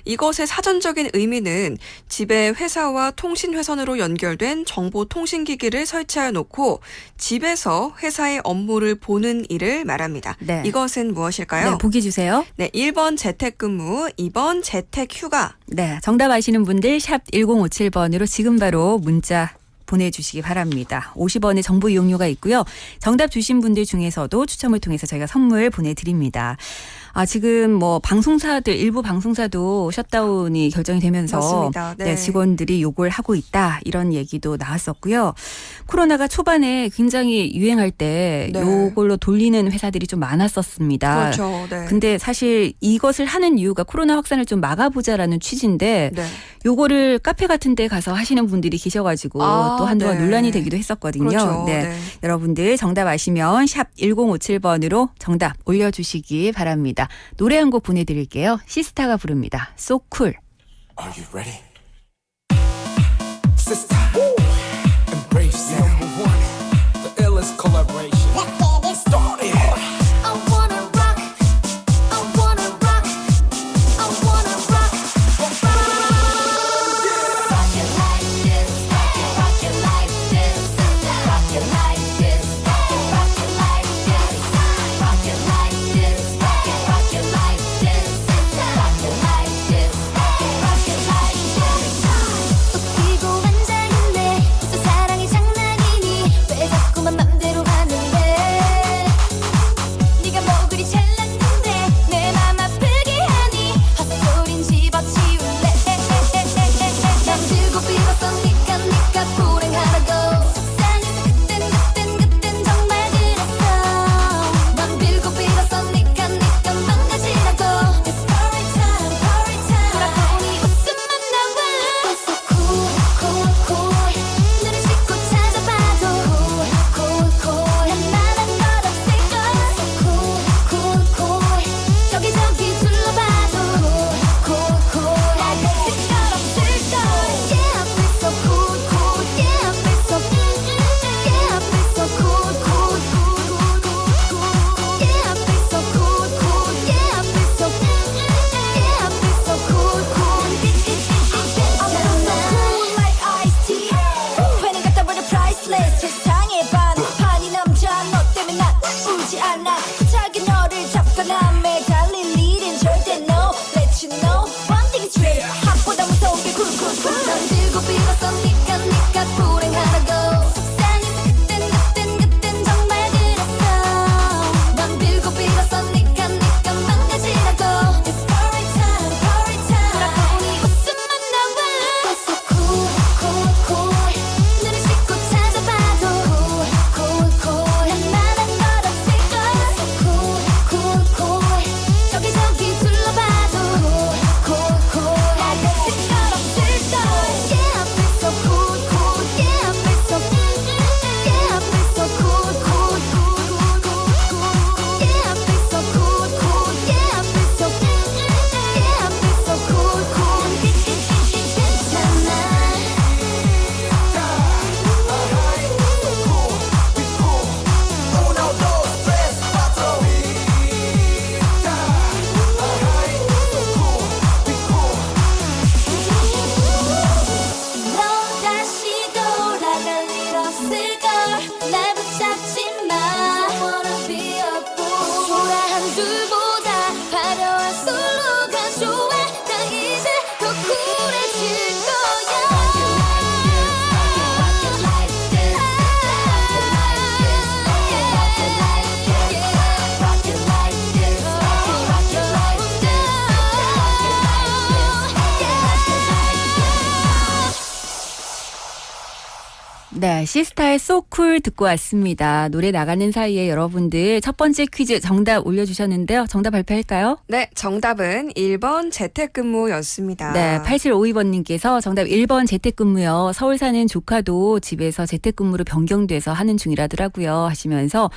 이것의 사전적인 의미는 집에 회사와 통신회선으로 연결된 정보통신기기를 설치해 놓고 집에서 회사의 업무를 보는 일을 말합니다. 네. 이것은 무엇일까요? 네, 보기 주세요. 네, 1번 재택근무, 2번 재택휴가. 네, 정답 아시는 분들 샵 1057번으로 지금 바로 문자 보내주시기 바랍니다. 50원의 정보 이용료가 있고요. 정답 주신 분들 중에서도 추첨을 통해서 저희가 선물 보내드립니다. 지금 뭐 방송사들 일부 방송사도 셧다운이 결정이 되면서 맞습니다. 네. 직원들이 요걸 하고 있다 이런 얘기도 나왔었고요. 코로나가 초반에 굉장히 유행할 때 네. 요걸로 돌리는 회사들이 좀 많았었습니다. 그렇죠. 네. 근데 사실 이것을 하는 이유가 코로나 확산을 좀 막아보자라는 취지인데 네. 요거를 카페 같은 데 가서 하시는 분들이 계셔가지고 또 한동안 네. 논란이 되기도 했었거든요. 그렇죠. 네. 네. 여러분들 정답 아시면 샵 1057번으로 정답 올려주시기 바랍니다. 노래 한 곡 보내드릴게요. 시스타가 부릅니다. So Cool. Are you ready? Sister, embrace it. Number one, the illest collaboration. Start it. I wanna rock, I wanna rock, I wanna rock. Rock it like this, rock it like this, rock it like this, rock it like this, rock it like this, rock it like this, rock it like this, rock it like this. 웃기고 반짝이는 있을걸 날 붙잡지 마 I wanna be a fool 초라한 둘보다 화려한 솔로가 좋아 나 이제 더 쿨해질 거야 Rock it like this Rock it like this Rock it like this Rock it like this 네, 시스타의 소쿨 듣고 왔습니다. 노래 나가는 사이에 여러분들 첫 번째 퀴즈 정답 올려주셨는데요. 정답 발표할까요? 네, 정답은 1번 재택근무였습니다. 네, 8752번님께서 정답 1번 재택근무요. 서울 사는 조카도 집에서 재택근무로 변경돼서 하는 중이라더라고요 하시면서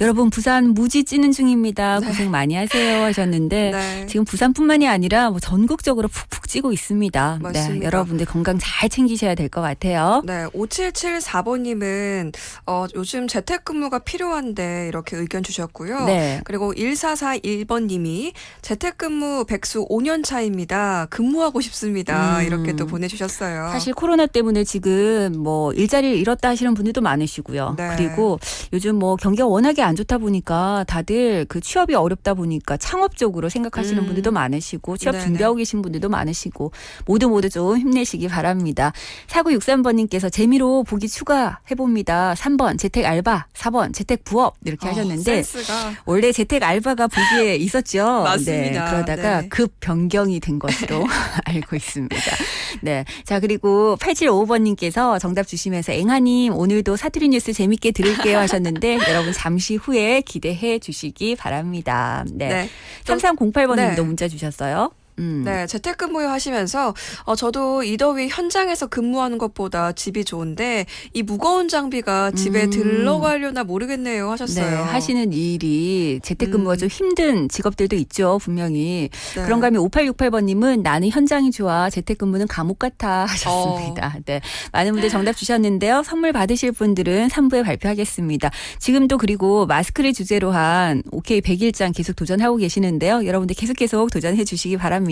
여러분 부산 무지 찌는 중입니다. 고생 많이 하세요 하셨는데 네. 지금 부산뿐만이 아니라 뭐 전국적으로 푹푹 찌고 있습니다. 맞습니다. 네, 여러분들 건강 잘 챙기셔야 될 것 같아요. 네, 5774번님은 요즘 재택근무가 필요한데 이렇게 의견 주셨고요. 네. 그리고 1441번님이 재택근무 백수 5년 차입니다. 근무하고 싶습니다. 이렇게 또 보내주셨어요. 사실 코로나 때문에 지금 뭐 일자리를 잃었다 하시는 분들도 많으시고요. 네. 그리고 요즘 뭐 경기가 워낙에 안 좋다 보니까 다들 그 취업이 어렵다 보니까 창업적으로 생각하시는 분들도 많으시고 취업 네네. 준비하고 계신 분들도 많으시고 모두 좀 힘내시기 바랍니다. 4963번님께서 재미로 보기 추가해봅니다. 3번 재택 알바, 4번 재택 부업 이렇게 하셨는데 센스가 원래 재택 알바가 보기에 있었죠. 맞습니다. 네, 그러다가 네. 급 변경이 된 것으로 알고 있습니다. 네. 자, 그리고 8755번님께서 정답 주시면서 앵하님 오늘도 사투리 뉴스 재밌게 들을게요 하셨는데 여러분 잠시 후에 기대해 주시기 바랍니다. 네. 네. 3308번님도 네. 문자 주셨어요. 네, 재택근무 하시면서 저도 이 더위 현장에서 근무하는 것보다 집이 좋은데 이 무거운 장비가 집에 들러가려나 모르겠네요 하셨어요. 네, 하시는 일이 재택근무가 좀 힘든 직업들도 있죠, 분명히. 네. 그런가 하면 5868번님은 나는 현장이 좋아, 재택근무는 감옥 같아 하셨습니다. 네, 많은 분들 정답 주셨는데요. 선물 받으실 분들은 3부에 발표하겠습니다. 지금도 그리고 마스크를 주제로 한 OK 100일장 계속 도전하고 계시는데요. 여러분들 계속 도전해 주시기 바랍니다.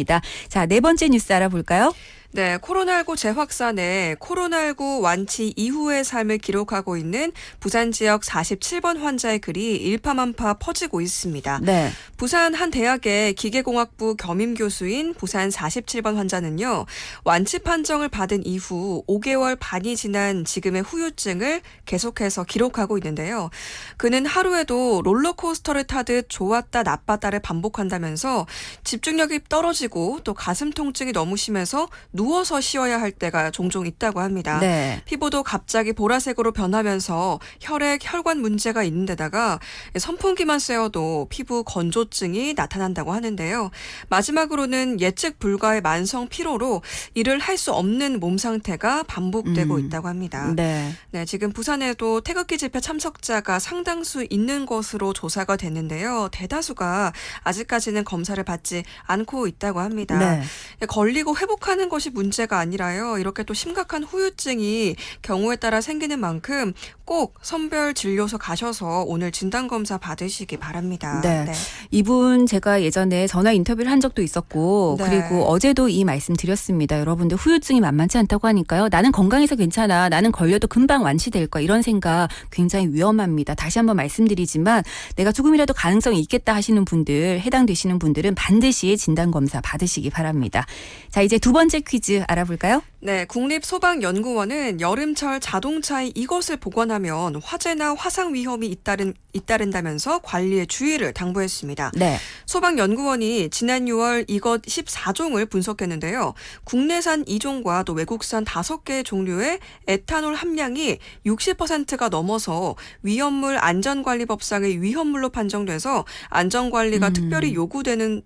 자, 네 번째 뉴스 알아볼까요? 네, 코로나19 재확산에 코로나19 완치 이후의 삶을 기록하고 있는 부산 지역 47번 환자의 글이 일파만파 퍼지고 있습니다. 네. 부산 한 대학의 기계공학부 겸임 교수인 부산 47번 환자는요. 완치 판정을 받은 이후 5개월 반이 지난 지금의 후유증을 계속해서 기록하고 있는데요. 그는 하루에도 롤러코스터를 타듯 좋았다 나빴다를 반복한다면서 집중력이 떨어지고 또 가슴 통증이 너무 심해서 누워서 쉬어야 할 때가 종종 있다고 합니다. 네. 피부도 갑자기 보라색으로 변하면서 혈액, 혈관 문제가 있는 데다가 선풍기만 쐬어도 피부 건조증이 나타난다고 하는데요. 마지막으로는 예측 불가의 만성 피로로 일을 할 수 없는 몸 상태가 반복되고 있다고 합니다. 네. 네, 지금 부산에도 태극기 집회 참석자가 상당수 있는 것으로 조사가 됐는데요. 대다수가 아직까지는 검사를 받지 않고 있다고 합니다. 네. 걸리고 회복하는 것이 문제가 아니라요. 이렇게 또 심각한 후유증이 경우에 따라 생기는 만큼 꼭 선별 진료소 가셔서 오늘 진단검사 받으시기 바랍니다. 네. 이분 제가 예전에 전화 인터뷰를 한 적도 있었고 네. 그리고 어제도 이 말씀 드렸습니다. 여러분들 후유증이 만만치 않다고 하니까요. 나는 건강해서 괜찮아. 나는 걸려도 금방 완치될 거야. 이런 생각 굉장히 위험합니다. 다시 한번 말씀드리지만 내가 조금이라도 가능성이 있겠다 하시는 분들, 해당되시는 분들은 반드시 진단검사 받으시기 바랍니다. 자, 이제 두 번째 퀴즈 알아볼까요? 네, 국립소방연구원은 여름철 자동차에 이것을 보관하면 화재나 화상 위험이 잇따른다면서 관리에 주의를 당부했습니다. 네. 소방연구원이 지난 6월 이것 14종을 분석했는데요. 국내산 2종과 또 외국산 5개의 종류의 에탄올 함량이 60%가 넘어서 위험물 안전관리법상의 위험물로 판정돼서 안전관리가 특별히 요구되는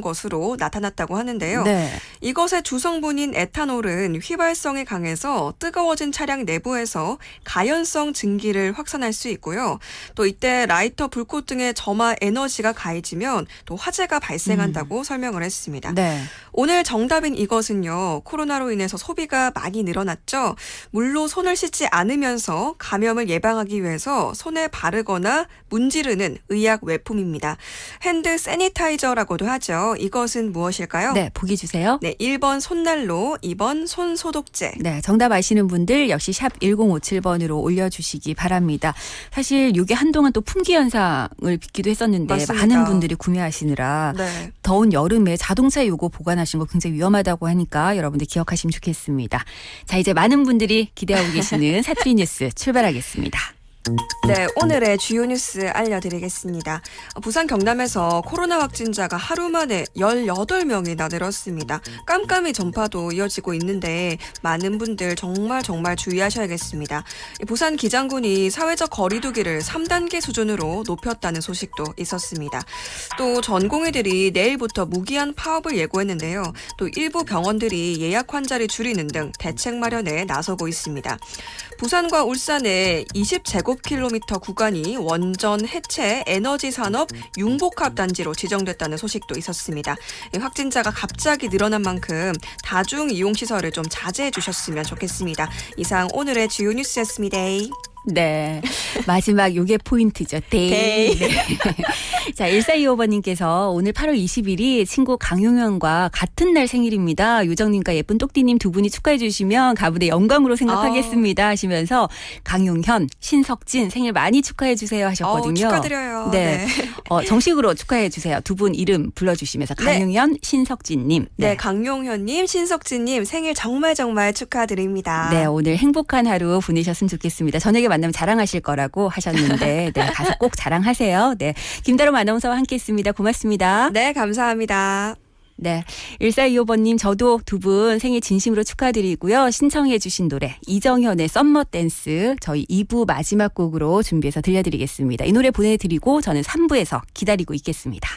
것으로 나타났다고 하는데요. 네. 이것의 주성분인 에탄올은 휘발성이 강해서 뜨거워진 차량 내부에서 가연성 증기를 확산할 수 있고요. 또 이때 라이터, 불꽃 등의 점화 에너지가 가해지면 또 화재가 발생한다고 설명을 했습니다. 네. 오늘 정답인 이것은요. 코로나로 인해서 소비가 많이 늘어났죠. 물로 손을 씻지 않으면서 감염을 예방하기 위해서 손에 바르거나 문지르는 의약 외품입니다. 핸드 세니타이저라고도 하죠. 이것은 무엇일까요? 네, 보기 주세요. 네, 1번 손난로, 2번 손소독제. 네, 정답 아시는 분들 역시 샵 1057번으로 올려주시기 바랍니다. 사실 이게 한동안 또 품귀 현상을 빚기도 했었는데 맞습니다. 많은 분들이 구매하시느라 네. 더운 여름에 자동차에 요거 보관하시는 거 굉장히 위험하다고 하니까 여러분들 기억하시면 좋겠습니다. 자, 이제 많은 분들이 기대하고 계시는 사투리 뉴스 출발하겠습니다. 네, 오늘의 주요 뉴스 알려드리겠습니다. 부산 경남에서 코로나 확진자가 하루 만에 18명이나 늘었습니다. 깜깜이 전파도 이어지고 있는데 많은 분들 정말 주의하셔야겠습니다. 부산 기장군이 사회적 거리두기를 3단계 수준으로 높였다는 소식도 있었습니다. 또 전공의들이 내일부터 무기한 파업을 예고했는데요. 또 일부 병원들이 예약 환자를 줄이는 등 대책 마련에 나서고 있습니다. 부산과 울산의 20제곱킬로미터 구간이 원전 해체 에너지 산업 융복합 단지로 지정됐다는 소식도 있었습니다. 확진자가 갑자기 늘어난 만큼 다중 이용 시설을 좀 자제해 주셨으면 좋겠습니다. 이상 오늘의 주요 뉴스였습니다. 네. 마지막 요게 포인트죠. 데이. 네. 자, 1425번님께서 오늘 8월 20일이 친구 강용현과 같은 날 생일입니다. 요정님과 예쁜 똑띠님 두 분이 축하해 주시면 가부대 영광으로 생각하겠습니다 하시면서 강용현, 신석진 생일 많이 축하해 주세요 하셨거든요. 축하드려요. 네. 정식으로 축하해 주세요. 두 분 이름 불러주시면서 강용현, 신석진님. 네, 강용현님, 신석진님 생일 정말 축하드립니다. 네, 오늘 행복한 하루 보내셨으면 좋겠습니다. 저녁에 만나면 자랑하실 거라고 하셨는데 네, 가서 꼭 자랑하세요. 네, 김다롬 아나운서와 함께했습니다. 고맙습니다. 네, 감사합니다. 네, 1425번님 저도 두 분 생일 진심으로 축하드리고요. 신청해 주신 노래 이정현의 썸머 댄스 저희 2부 마지막 곡으로 준비해서 들려드리겠습니다. 이 노래 보내드리고 저는 3부에서 기다리고 있겠습니다.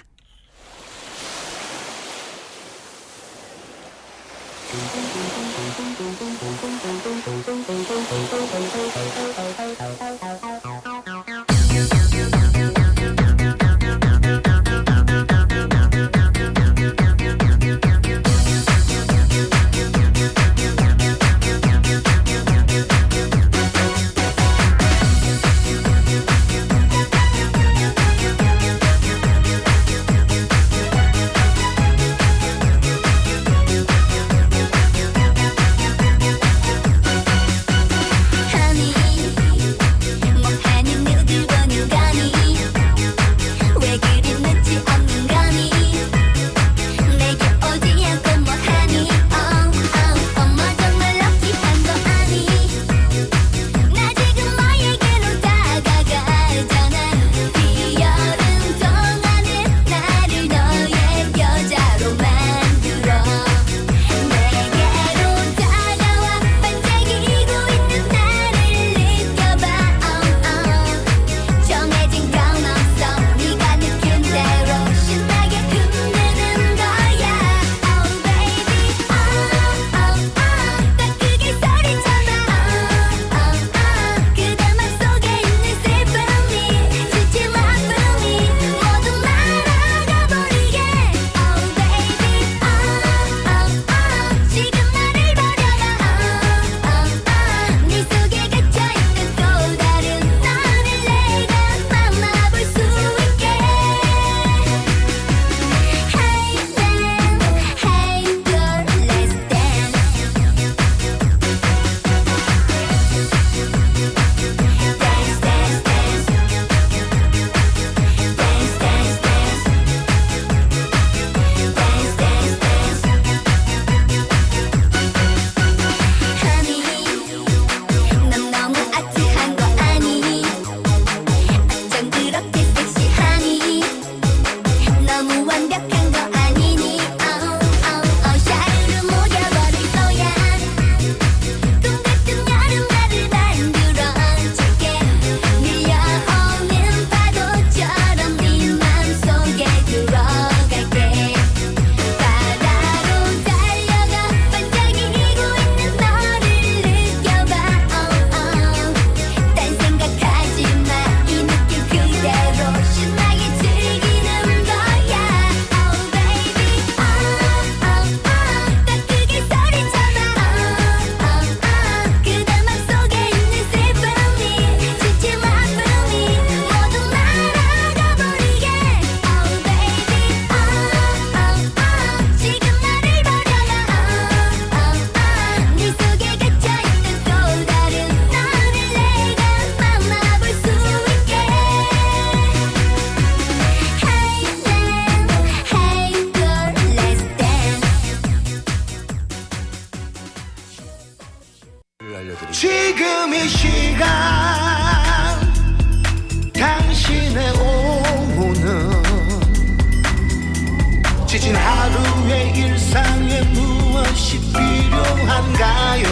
무엇이 필요한가요?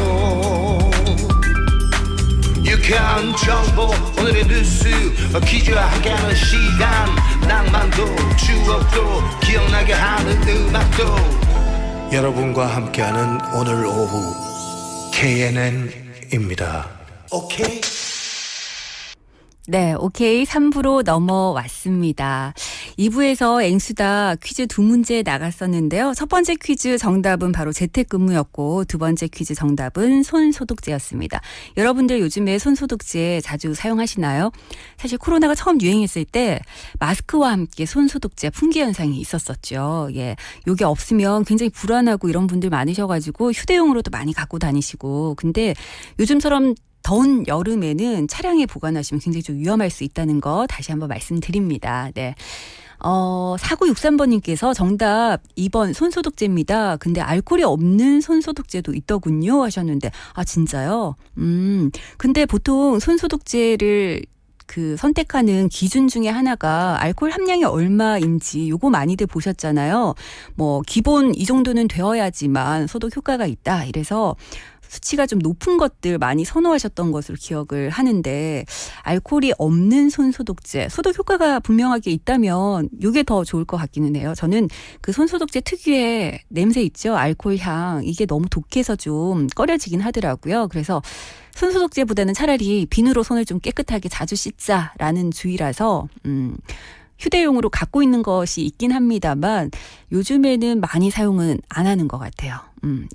유쾌한 정보 오늘의 뉴스 퀴즈와 함께하는 시간 낭만도 추억도 기억나게 하는 음악도 여러분과 함께하는 오늘 오후 KNN입니다. 오케이. 네, 오케이 3부로 넘어왔습니다. 2부에서 앵수다 퀴즈 2문제 나갔었는데요. 첫 번째 퀴즈 정답은 바로 재택근무였고 두 번째 퀴즈 정답은 손소독제였습니다. 여러분들 요즘에 손소독제 자주 사용하시나요? 사실 코로나가 처음 유행했을 때 마스크와 함께 손소독제 품귀 현상이 있었었죠. 예, 요게 없으면 굉장히 불안하고 이런 분들 많으셔가지고 휴대용으로도 많이 갖고 다니시고 근데 요즘처럼 더운 여름에는 차량에 보관하시면 굉장히 좀 위험할 수 있다는 거 다시 한번 말씀드립니다. 네. 4963번님께서 정답 2번 손소독제입니다. 근데 알코올이 없는 손소독제도 있더군요 하셨는데 아 진짜요? 근데 보통 손소독제를 선택하는 기준 중에 하나가 알코올 함량이 얼마인지 요거 많이들 보셨잖아요. 뭐 기본 이 정도는 되어야지만 소독 효과가 있다. 이래서 수치가 좀 높은 것들 많이 선호하셨던 것으로 기억을 하는데 알코올이 없는 손소독제 소독 효과가 분명하게 있다면 이게 더 좋을 것 같기는 해요. 저는 그 손소독제 특유의 냄새 있죠. 알코올 향 이게 너무 독해서 좀 꺼려지긴 하더라고요. 그래서 손소독제보다는 차라리 비누로 손을 좀 깨끗하게 자주 씻자라는 주의라서 휴대용으로 갖고 있는 것이 있긴 합니다만 요즘에는 많이 사용은 안 하는 것 같아요.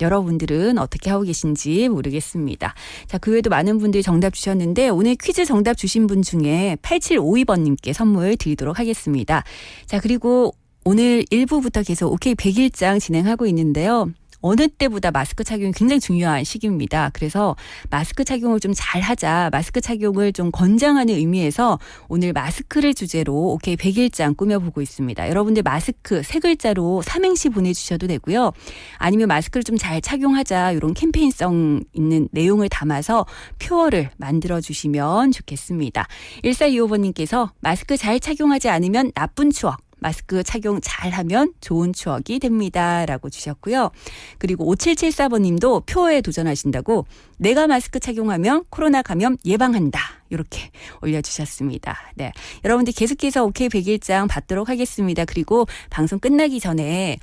여러분들은 어떻게 하고 계신지 모르겠습니다. 자, 그 외에도 많은 분들이 정답 주셨는데 오늘 퀴즈 정답 주신 분 중에 8752번님께 선물 드리도록 하겠습니다. 자, 그리고 오늘 1부부터 계속 OK 100일장 진행하고 있는데요. 어느 때보다 마스크 착용이 굉장히 중요한 시기입니다. 그래서 마스크 착용을 좀 잘하자, 마스크 착용을 좀 권장하는 의미에서 오늘 마스크를 주제로 OK 100일장 꾸며보고 있습니다. 여러분들 마스크 세 글자로 삼행시 보내주셔도 되고요. 아니면 마스크를 좀 잘 착용하자 이런 캠페인성 있는 내용을 담아서 표어를 만들어주시면 좋겠습니다. 1425번님께서 마스크 잘 착용하지 않으면 나쁜 추억. 마스크 착용 잘하면 좋은 추억이 됩니다. 라고 주셨고요. 그리고 5774번님도 표어에 도전하신다고 내가 마스크 착용하면 코로나 감염 예방한다. 이렇게 올려주셨습니다. 네, 여러분들 계속해서 OK 100일장 받도록 하겠습니다. 그리고 방송 끝나기 전에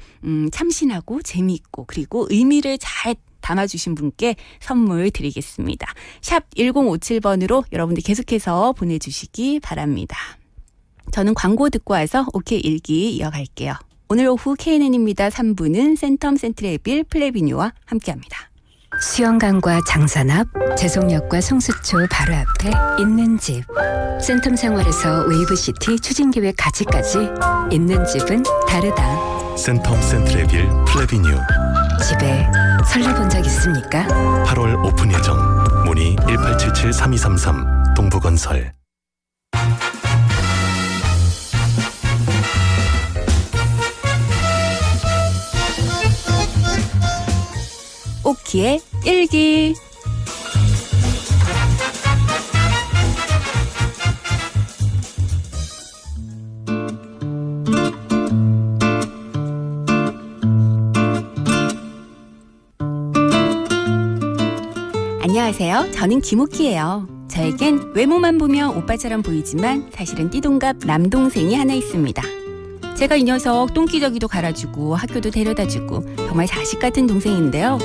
참신하고 재미있고 그리고 의미를 잘 담아주신 분께 선물 드리겠습니다. 샵 1057번으로 여러분들 계속해서 보내주시기 바랍니다. 저는 광고 듣고 와서 OK 일기 이어갈게요. 오늘 오후 KNN입니다. 3부는 센텀 센트레빌 플레비뉴와 함께합니다. 수영강과 장산앞, 제송역과 성수초 바로 앞에 있는 집. 센텀 생활에서 웨이브시티 추진계획 가치까지 있는 집은 다르다. 센텀 센트레빌 플레비뉴. 집에 설레본 적 있습니까? 8월 오픈 예정. 문의 1877-3233 동부건설. 오키의 일기. 안녕하세요. 저는 김오키예요. 저에겐 외모만 보면 오빠처럼 보이지만 사실은 띠동갑 남동생이 하나 있습니다. 제가 이 녀석 똥기저귀도 갈아주고 학교도 데려다주고 정말 자식 같은 동생인데요.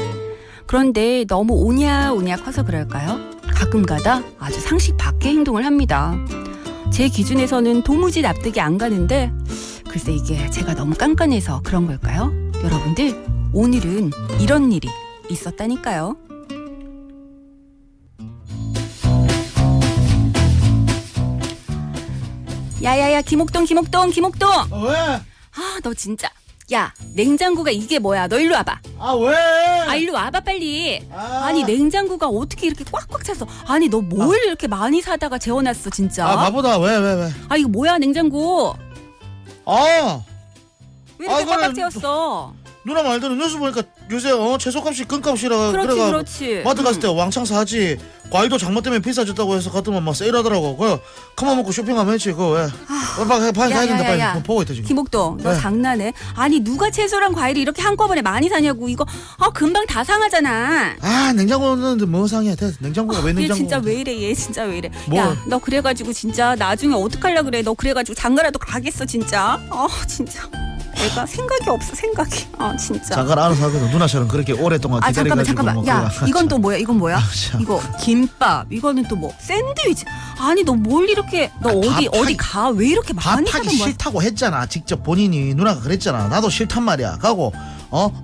그런데 너무 오냐오냐 커서 그럴까요? 가끔가다 아주 상식 밖의 행동을 합니다. 제 기준에서는 도무지 납득이 안 가는데 글쎄 이게 제가 너무 깐깐해서 그런 걸까요? 여러분들 오늘은 이런 일이 있었다니까요. 야야야 김옥동 왜? 아 너 진짜 야 냉장고가 이게 뭐야 너 일로 와봐. 아 왜? 아 일로 와봐 빨리. 아니 냉장고가 어떻게 이렇게 꽉꽉 찼어. 아니 너 뭘 이렇게 많이 사다가 재워놨어 진짜. 아 바보다 왜? 아 이거 뭐야 냉장고. 아 왜 이렇게 이거는 꽉꽉 채웠어. 누나 말대로 뉴스 보니까 요새 채소값이 금값이라 그렇지, 그래가 그렇지. 마트 갔을 때 왕창 사지. 과일도 장마 때문에 비싸졌다고 해서 갔더만 막 세일하더라고. 그 그만 먹고 쇼핑하면 했지. 그거 왜? 빨리 가야 된다. 빨리 보고 있다 지금. 김옥동, 너 네. 장난해? 아니 누가 채소랑 과일을 이렇게 한꺼번에 많이 사냐고. 이거 금방 다 상하잖아. 아 냉장고는 뭐 상해. 됐어. 냉장고가 왜 얘 냉장고? 진짜 왜 이래? 얘 진짜 왜 이래? 뭐? 야, 너 그래가지고 진짜 나중에 어떡하려 그래? 너 그래가지고 장가라도 가겠어 진짜? 진짜. 내가 생각이 없어 생각이. 진짜. 잠깐 알아서 하거든. 누나처럼 그렇게 오랫동안 기다려가지고. 잠깐만. 뭐 야, 그래. 이건 또 뭐야? 이건 뭐야? 참. 이거 김밥. 이거는 또 뭐? 샌드위치. 아니 너 뭘 이렇게 너 어디 밥하기- 가? 왜 이렇게 많이 밥하기 사는 거야? 싫다고 했잖아. 직접 본인이 누나가 그랬잖아. 나도 싫단 말이야. 가고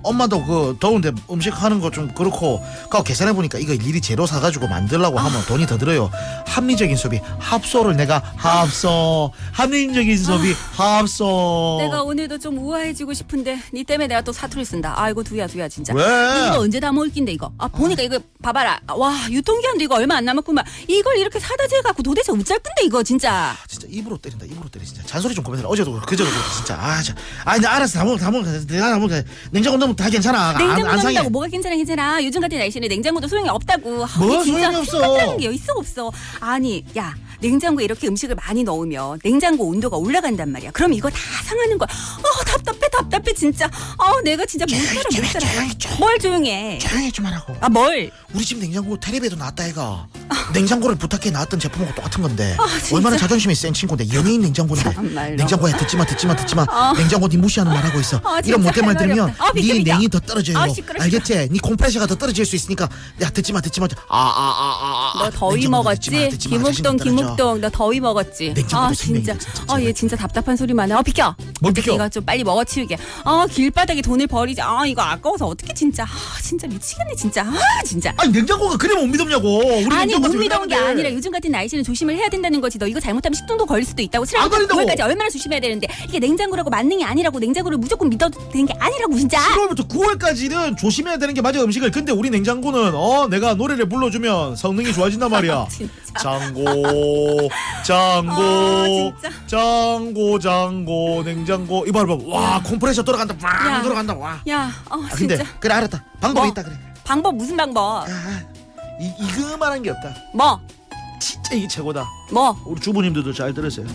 엄마도 그 더운데 음식 하는 거 좀 그렇고 가고 계산해 보니까 이거 일일이 재료 사가지고 만들라고 하면 돈이 더 들어요. 합리적인 소비 합소를 내가 합리적인 소비 합소. 내가 오늘도 좀 우아해지고 싶은데 니 때문에 내가 또 사투리 쓴다. 아이고 두야 진짜. 왜? 이거 언제 다 먹을 낀데 이거. 보니까 이거 봐봐라. 와 유통기한도 이거 얼마 안 남았구만. 이걸 이렇게 사다 재갖고 도대체 어쩔 건데 이거 진짜. 진짜 입으로 때린다. 입으로 때려 진짜. 잔소리 좀 그만해라. 어제도 그저도 그렇고 진짜. 아니 알았어. 다 먹어. 내가 다 먹어. 냉장고 넣으면 다 괜찮아. 냉장고 안 상해. 넣는다고 뭐가 괜찮아. 요즘 같은 날씨는 냉장고도 소용이 없다고. 뭐 진짜 소용이 없어. 생각나는 게 있어 없어. 아니 야 냉장고에 이렇게 음식을 많이 넣으면 냉장고 온도가 올라간단 말이야. 그럼 이거 다 상하는 거야. 답답해 진짜. 내가 진짜 못 살아. 뭘 조용해. 조용히 좀 하라고. 뭘? 우리 집 냉장고 텔레비에도 나왔다 얘가. 냉장고를 부탁해 나왔던 제품하고 똑같은 건데 진짜. 얼마나 자존심이 센 친구인데 연예인 냉장고인데 참말로. 냉장고야 듣지마 냉장고 니 무시하는 말하고 있어. 진짜 이런 못된 말 할 말이 들으면 없다. 비켜, 네 비켜. 냉이 더 떨어져요. 시끄러. 알겠지? 네 콤프레셔가 더 떨어질 수 있으니까 야 듣지마 너 더위 냉장고 먹었지? 듣지마, 자신감 떨어져. 김옥동 너 더위 먹었지? 냉장고도 진짜. 생명이야, 얘 진짜 답답한 소리만 해. 비켜. 뭘 비켜? 이거 좀 빨리 먹어치우게. 길바닥에 돈을 버리지. 이거 아까워서 어떻게 진짜. 진짜 미치겠네 진짜. 진짜. 아니 냉장고가 그래 못 믿었냐고. 우리 아니 냉장고 못 믿어온 게 들어가는데. 아니라 요즘 같은 날씨는 조심을 해야 된다는 거지. 너 이거 잘못하면 식중독 걸릴 수도 있다고. 안 걸린다고. 그걸까지 얼마나 조심해야 되는데 이게 냉장고라고 만능이 아니라고. 냉장고를 무조건 믿어도 되는 게 아니라고 진짜. 7월부터 9월까지는 조심해야 되는 게 맞아 음식을. 근데 우리 냉장고는 내가 노래를 불러주면 성능이 좋아진단 말이야. 진짜. 장고 진짜. 냉장고 이봐 와 컴프레셔 돌아간다 야. 빵 돌아간다 와. 야, 근데 진짜. 그래 알았다. 방법이 뭐? 있다 그래. 방법 무슨 방법? 이거만한 게 없다. 뭐? 진짜 이게 최고다. 뭐? 우리 주부님들도 잘 들으세요.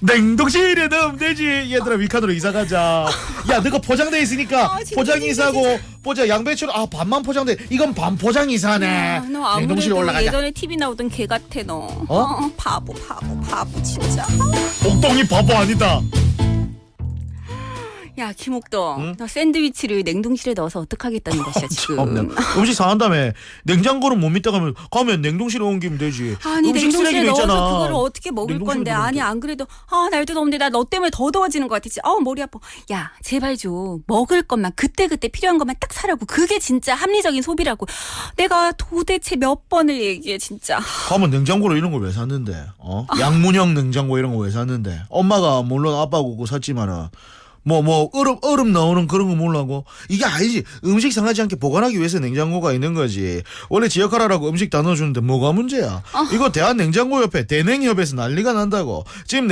냉동실에 넣으면 되지. 얘들아 위칸으로 이사 가자. 야 너가 포장돼 있으니까 진짜, 포장 진짜, 이사고 포장 양배추로 반만 포장돼. 이건 반 포장 이사네. 너 냉동실에 아무래도 올라가자. 예전에 TV 나오던 개 같아 너. 바보 진짜. 옥동이 바보 아니다. 야 김옥동, 응? 너 샌드위치를 냉동실에 넣어서 어떡하겠다는 것이야 지금. 음식 상한다며. 냉장고는 못 믿다 가면 냉동실에 옮기면 되지. 아니 음식 냉동실에 쓰레기도 넣어서 있잖아. 그거를 어떻게 먹을 냉동실에 건데. 넣으면 아니 돼. 안 그래도 날도 더운데 나 너 때문에 더 더워지는 것 같아 진짜. 머리 아파. 야 제발 좀 먹을 것만 그때 필요한 것만 딱 사라고. 그게 진짜 합리적인 소비라고. 내가 도대체 몇 번을 얘기해 진짜. 가면 냉장고로 이런 걸 왜 샀는데? 양문형 냉장고 이런 거 왜 샀는데? 엄마가 물론 아빠하고 그거 샀지만은 뭐 얼음 나오는 그런 거 몰라고. 이게 아니지. 음식 상하지 않게 보관하기 위해서 냉장고가 있는 거지. 원래 지 역할하라고 음식 다 넣어주는데 뭐가 문제야? 이거 대한냉장고협회 대냉협에서 난리가 난다고. 지금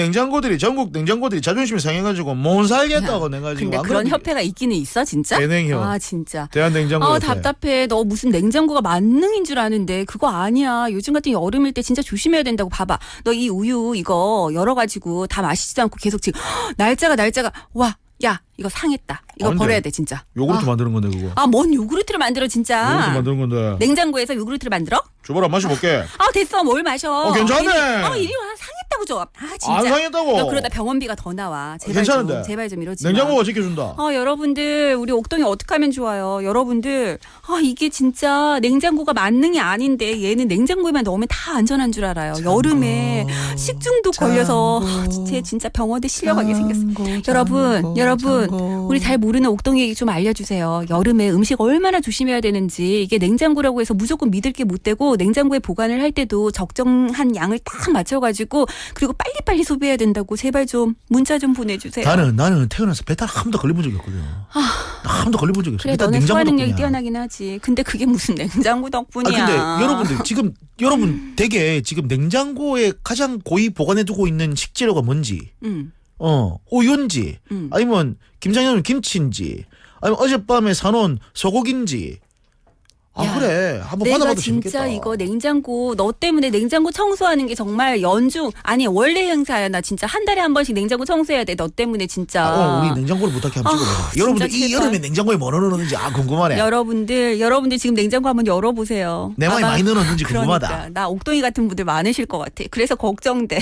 전국 냉장고들이 자존심이 상해가지고 못 살겠다고 내가 지금. 근데 안 그런 그러니? 협회가 있기는 있어 진짜? 대냉협. 진짜. 대한냉장고협회. 답답해. 너 무슨 냉장고가 만능인 줄 아는데 그거 아니야. 요즘 같은 여름일 때 진짜 조심해야 된다고. 봐봐. 너 이 우유 이거 열어가지고 다 마시지도 않고 계속 지금 날짜가 와. 야 이거 상했다. 이거 아닌데. 버려야 돼 진짜. 요구르트 만드는 건데 그거. 뭔 요구르트를 만들어 진짜. 요구르트 만드는 건데. 냉장고에서 요구르트를 만들어? 줘봐라 마셔볼게. 됐어. 뭘 마셔. 괜찮네. 이리 와. 상했다고 좀. 진짜. 안 상했다고. 너 그러다 병원비가 더 나와. 제발 괜찮은데. 제발 좀 이러지 마. 냉장고가 지켜준다. 여러분들 우리 옥동이 어떻게 하면 좋아요? 여러분들 이게 진짜 냉장고가 만능이 아닌데 얘는 냉장고에만 넣으면 다 안전한 줄 알아요. 여름에 식중독 걸려서 진짜 병원에 실려가게 생겼어요. 여러분 우리 잘 모르는 옥동이에게 좀 알려주세요. 여름에 음식 얼마나 조심해야 되는지. 이게 냉장고라고 해서 무조건 믿을 게 못 되고 냉장고에 보관을 할 때도 적정한 양을 딱 맞춰가지고 그리고 빨리빨리 소비해야 된다고. 제발 좀 문자 좀 보내주세요. 나는 태어나서 배탈 한 번도 걸려본 적이 없거든요. 한 번도 걸려본 적이 없어요. 그래 일단 너는 냉장고 소화 능력이 덕분이야. 뛰어나긴 하지. 근데 그게 무슨 냉장고 덕분이야. 근데 여러분들 지금 여러분 되게 지금 냉장고에 가장 고이 보관해두고 있는 식재료가 뭔지. 오윤지 아니면 김장현 김치인지 아니 어젯밤에 사놓은 소고기인지. 아 야, 그래 한번 내가 받아봐도 진짜 재밌겠다. 이거 냉장고 너 때문에 냉장고 청소하는 게 정말 연중 아니 원래 행사야. 나 진짜 한 달에 한 번씩 냉장고 청소해야 돼. 너 때문에 진짜. 아, 우리 냉장고를 부탁해 한번 찍어봐. 진짜 여러분들 이 제발. 여름에 냉장고에 뭐 넣어놓는지 궁금하네. 여러분들 지금 냉장고 한번 열어보세요. 내 많이 아마- 많이 넣어놓는지 궁금하다. 그러니까 나 옥동이 같은 분들 많으실 것 같아. 그래서 걱정돼.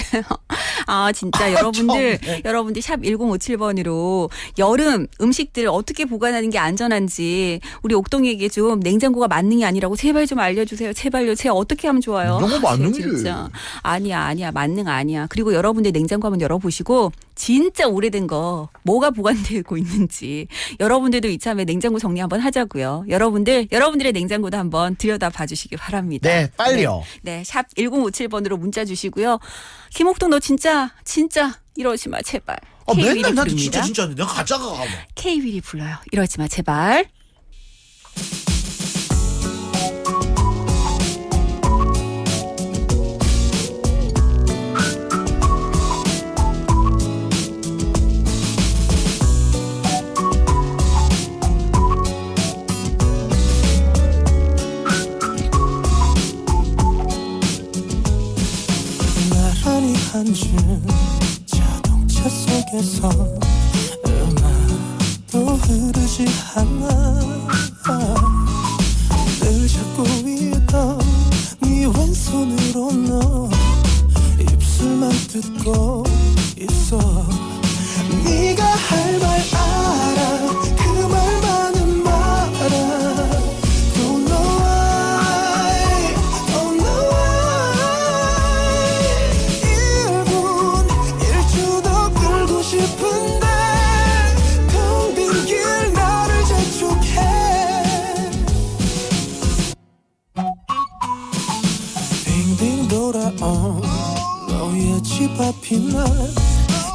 아 진짜 여러분들 참, 네. 여러분들 샵 1057번으로 여름 음식들 어떻게 보관하는 게 안전한지 우리 옥동이에게 좀 냉장고가 만능이 아니라고 제발 좀 알려주세요. 제발요. 제가 어떻게 하면 좋아요? 냉장고 만능이지. 진짜 아니야 만능 아니야. 그리고 여러분들 냉장고 한번 열어보시고 진짜 오래된 거 뭐가 보관되고 있는지 여러분들도 이참에 냉장고 정리 한번 하자고요. 여러분들의 냉장고도 한번 들여다 봐주시기 바랍니다. 네 빨리요. 네, 샵 1057번으로 문자 주시고요. 김옥동 너 진짜 이러지 마 제발. 아 K-윌이 맨날 나한테 부릅니다. 진짜 내가 가짜가 뭐. K-윌이 불러요. 이러지 마 제발. 나란히 앉은 자동차 속에서 음악도 흐르지 않아 늘 잡고 있던 네 왼손으로 너 입술만 뜯고 있어 네가 할 말 알아 그 말만은 말아 Don't know why Don't know why 1분 1초 더 끌고 싶은데 텅 빈 길 나를 재촉해 빙빙 돌아온 너의 집 앞이 날